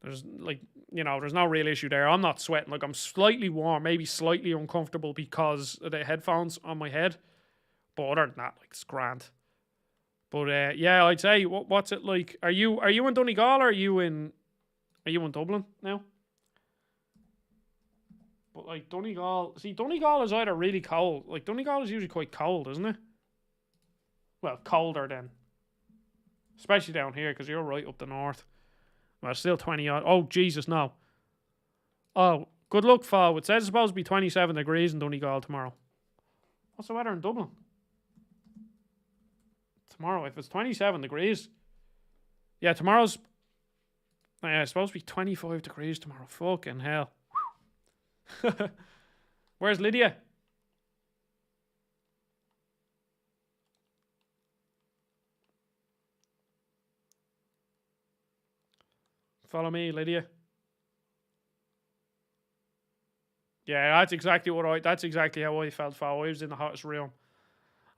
real issue there. I'm not sweating. Like I'm slightly warm, maybe slightly uncomfortable because of the headphones on my head. But other than that, like it's grand. But yeah, I'd say what's it like? Are you in Donegal or are you in Dublin now? But like Donegal is either really cold. Like Donegal is usually quite cold, isn't it? Well, colder then, especially down here because you're right up the north. Well, it's still 20 odd. Oh Jesus, no. Oh, good luck, Fo. It says it's supposed to be 27 degrees in Donegal tomorrow. What's the weather in Dublin? Tomorrow, if it's 27 degrees. Yeah, tomorrow's... Yeah, it's supposed to be 25 degrees tomorrow. Fucking hell. Where's Lydia? Follow me, Lydia. Yeah, that's exactly how I felt, Fo. I was in the hottest room.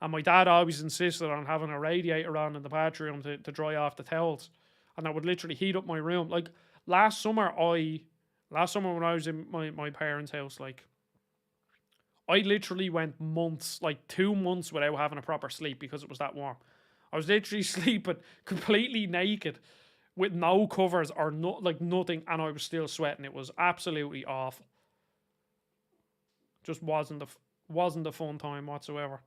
And my dad always insisted on having a radiator on in the bathroom to dry off the towels. And that would literally heat up my room. Like last summer when I was in my parents' house, like I literally went months, like 2 months, without having a proper sleep because it was that warm. I was literally sleeping completely naked with no covers or like nothing, and I was still sweating. It was absolutely awful. Just wasn't a fun time whatsoever.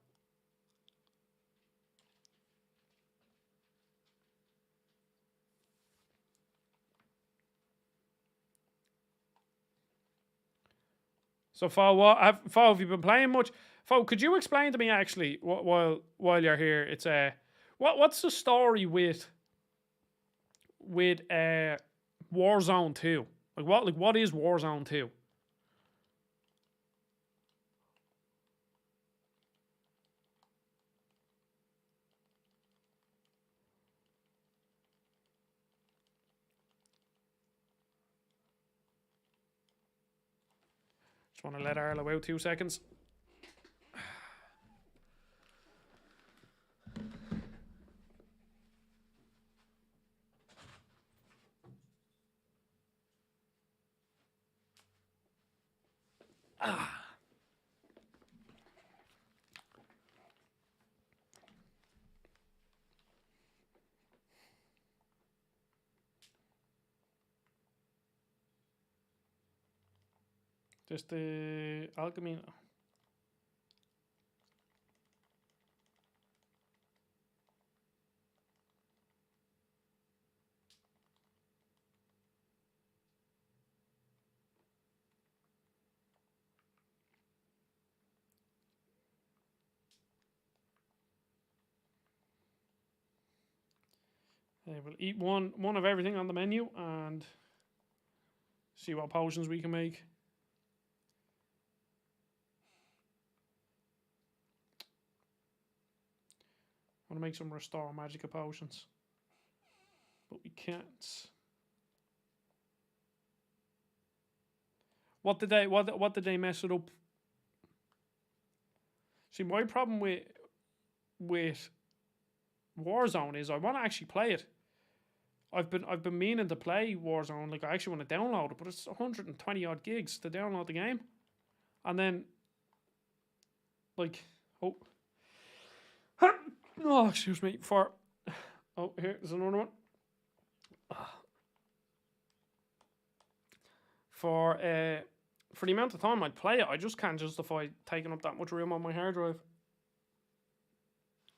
So, Fo, have you been playing much? Fo, could you explain to me actually while you're here? It's what's the story with Warzone 2? What is Warzone 2? Just want to let Arlo out 2 seconds. Just the alchemy. We'll eat one of everything on the menu and see what potions we can make. Want to make some restore magica potions, but we can't. What did they mess it up? See, my problem with Warzone is I want to actually play it. I've been meaning to play Warzone. Like, I actually want to download it, but it's 120 odd gigs to download the game, and then like oh, excuse me here's another one. For the amount of time I'd play it, I just can't justify taking up that much room on my hard drive.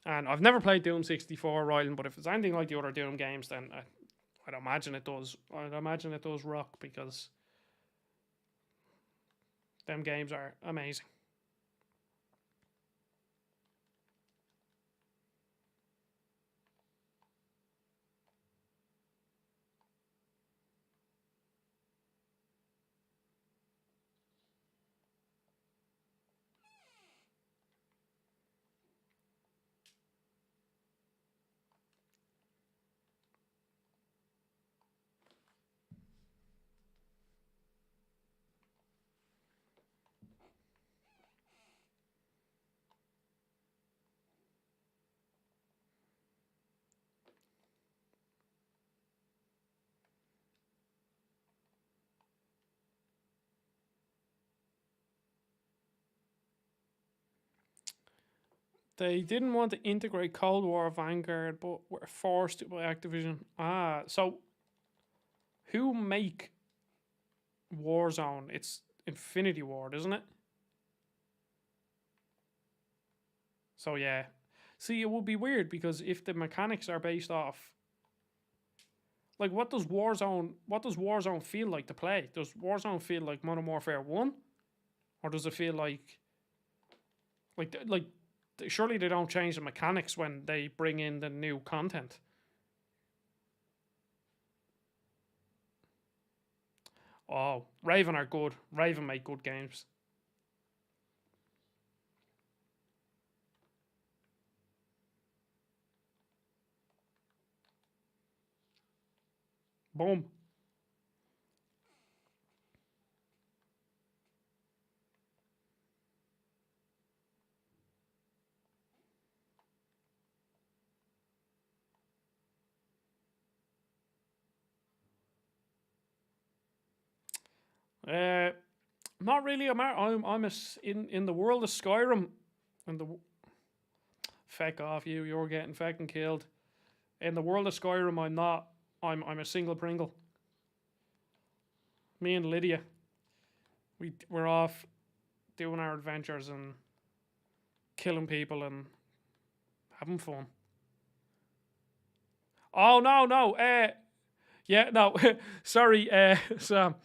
And I've never played Doom 64, Rylan, but if it's anything like the other Doom games, then I'd imagine it does. I'd imagine it does rock, because them games are amazing. They didn't want to integrate Cold War Vanguard, but were forced to by Activision. So who make Warzone? It's Infinity Ward, isn't it? So yeah. See, it would be weird, because if the mechanics are based off, like, what does Warzone feel like to play? Does Warzone feel like Modern Warfare 1? Or does it feel like surely they don't change the mechanics when they bring in the new content? Oh, Raven are good. Raven make good games. Boom. Not really. In the world of Skyrim, and the feck off you. You're getting fucking killed. In the world of Skyrim, I'm not. I'm a single Pringle. Me and Lydia, we're off doing our adventures and killing people and having fun. Oh no. Yeah, no. Sorry, Sam.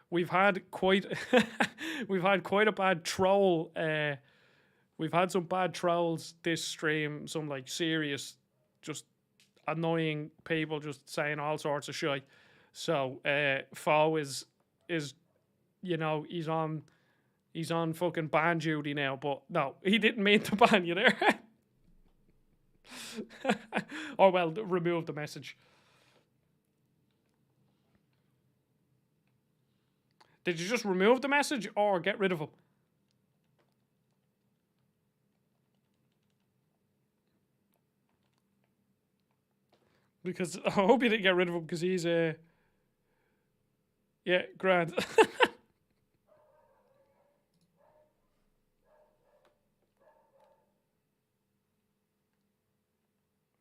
We've had quite a bad troll. We've had some bad trolls this stream. Some like serious, just annoying people just saying all sorts of shit. So Fo is he's on fucking ban duty now. But no, he didn't mean to ban you there. Or well, remove the message. Did you just remove the message or get rid of him? Because I hope you didn't get rid of him because he's yeah, grand.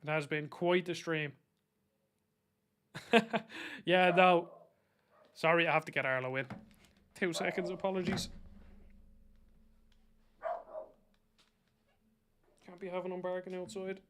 It has been quite the stream. Yeah, no. Sorry, I have to get Arlo in. 2 seconds, apologies. Can't be having him barking outside.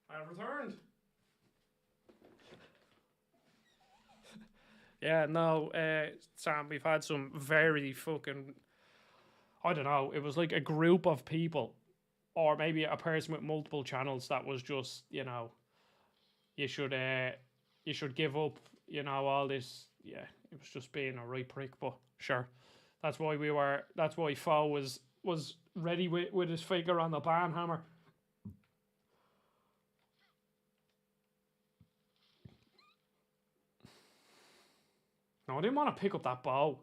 I've returned. Yeah, no, Sam, we've had some very fucking, I don't know, it was like a group of people, or maybe a person with multiple channels that was just, you should give up, all this. Yeah, it was just being a right prick, but sure. That's why Fo was ready with his finger on the ban hammer. No, I didn't want to pick up that bow.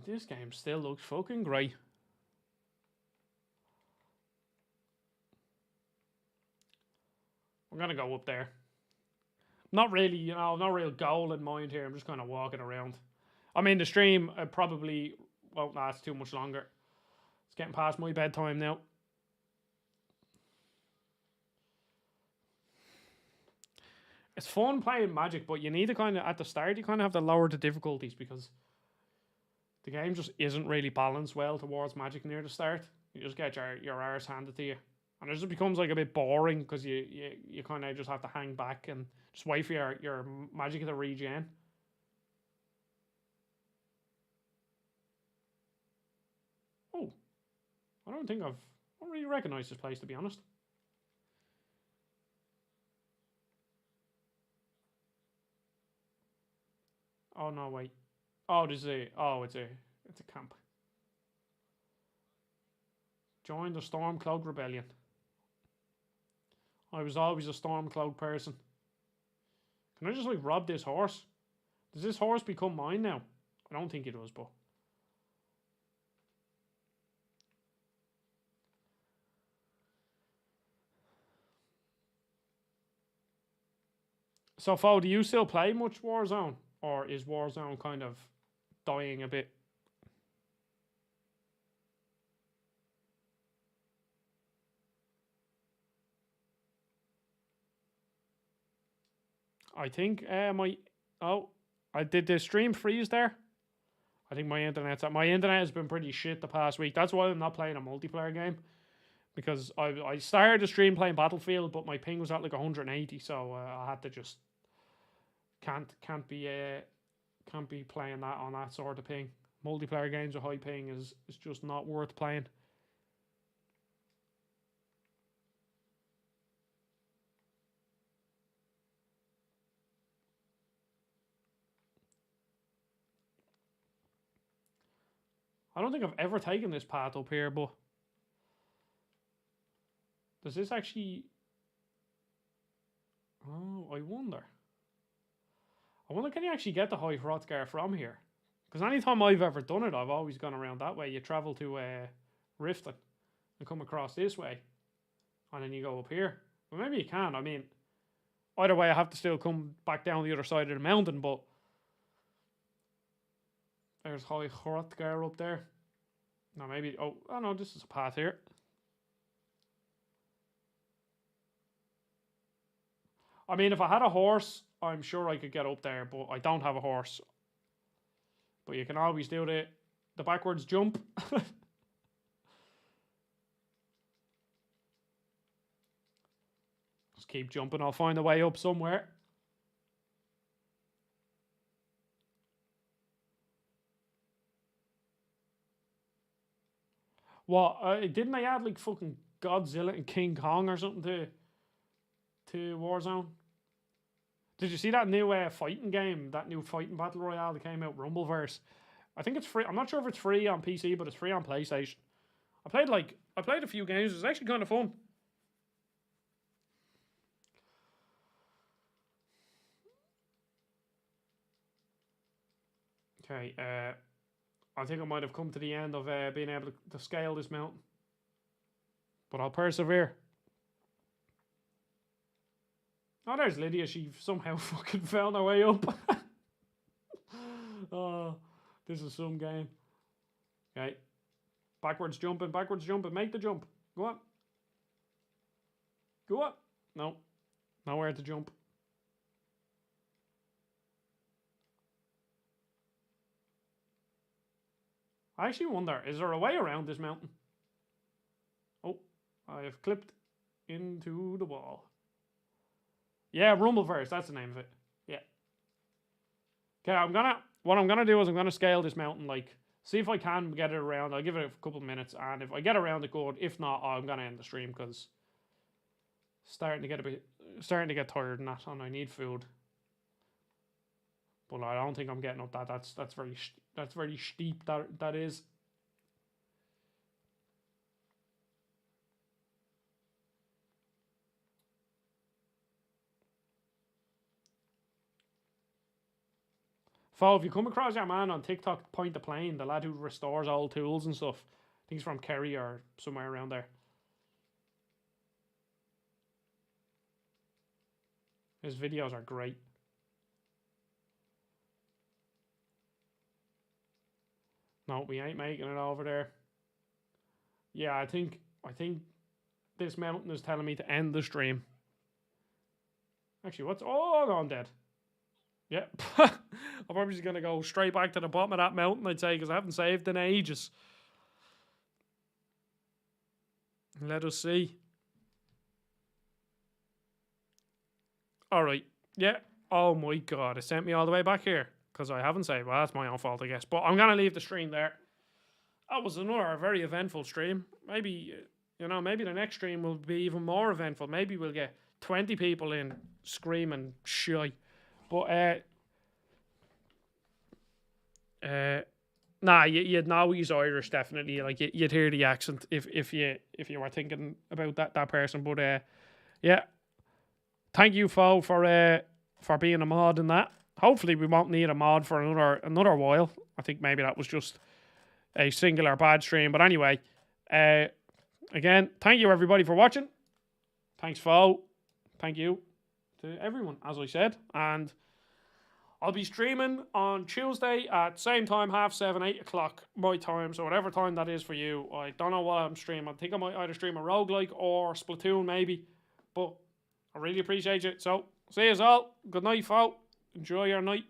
This game still looks fucking great. I'm gonna go up there. Not really, no real goal in mind here. I'm just kind of walking around. I mean, the stream probably won't last too much longer. It's getting past my bedtime now. It's fun playing Magic, but you need to at the start, you kind of have to lower the difficulties because the game just isn't really balanced well towards Magic near the start. You just get your arse handed to you. And it just becomes like a bit boring because you kind of just have to hang back and just wait for your Magic to regen. Oh, I don't really recognise this place, to be honest. Oh no, wait. Oh, it's a camp. Join the Stormcloak Rebellion. I was always a Stormcloak person. Can I just rob this horse? Does this horse become mine now? I don't think it does, but. So, Fo, do you still play much Warzone? Or is Warzone kind of dying a bit? I think I did the stream freeze there. I think my internet has been pretty shit the past week. That's why I'm not playing a multiplayer game. Because I started the stream playing Battlefield, but my ping was at like 180, so I had to just can't be playing that on that sort of ping. Multiplayer games with high ping is just not worth playing. I don't think I've ever taken this path up here, but does this actually... Oh, I wonder. Can you actually get the High Hrothgar from here? Because anytime I've ever done it, I've always gone around that way. You travel to Riften and come across this way. And then you go up here. Well, maybe you can. I mean, either way, I have to still come back down the other side of the mountain, but... There's High Hrothgar up there. No, maybe... Oh no, this is a path here. I mean, if I had a horse, I'm sure I could get up there, but I don't have a horse. But you can always do the backwards jump. Just keep jumping, I'll find a way up somewhere. What? Didn't they add like fucking Godzilla and King Kong or something to Warzone? Did you see that new fighting game, that new fighting battle royale that came out, Rumbleverse? I think it's free. I'm not sure if it's free on PC, but it's free on PlayStation. I played a few games. It was actually kind of fun. Okay, I think I might have come to the end of being able to scale this mountain. But I'll persevere. Oh, there's Lydia. She somehow fucking found her way up. Oh, this is some game. Okay. Backwards jumping. Make the jump. Go on. Go on. No. Nowhere to jump. I actually wonder, is there a way around this mountain? Oh, I have clipped into the wall. Yeah, Rumbleverse, that's the name of it. Yeah. Okay, what I'm gonna do is I'm gonna scale this mountain, like, see if I can get it around. I'll give it a couple of minutes, and if I get around it, good. If not, I'm gonna end the stream because starting to get tired and that, and I need food. But I don't think I'm getting up that. That's very steep. That is. So if you come across your man on TikTok, Point the Plane, the lad who restores old tools and stuff, I think he's from Kerry or somewhere around there. His videos are great. No, we ain't making it over there. Yeah, I think this mountain is telling me to end the stream. Actually, what's... Oh, I'm dead. Yeah. I'm probably just going to go straight back to the bottom of that mountain, I'd say, because I haven't saved in ages. Let us see. Alright. Yeah. Oh my god, it sent me all the way back here. Because I haven't saved. Well, that's my own fault, I guess. But I'm going to leave the stream there. That was another very eventful stream. Maybe, maybe the next stream will be even more eventful. Maybe we'll get 20 people in screaming shy. But, nah, you'd know he's Irish, definitely. Like, you'd hear the accent if you were thinking about that person. But, yeah. Thank you, Fo, for being a mod in that. Hopefully we won't need a mod for another while. I think maybe that was just a singular bad stream. But anyway, again, thank you everybody for watching. Thanks, Fo. Thank you to everyone, as I said. And I'll be streaming on Tuesday at same time, 7:30, 8 o'clock my time. So whatever time that is for you. I don't know what I'm streaming. I think I might either stream a roguelike or Splatoon maybe. But I really appreciate it. So, see you all. Good night, folks. Enjoy your night.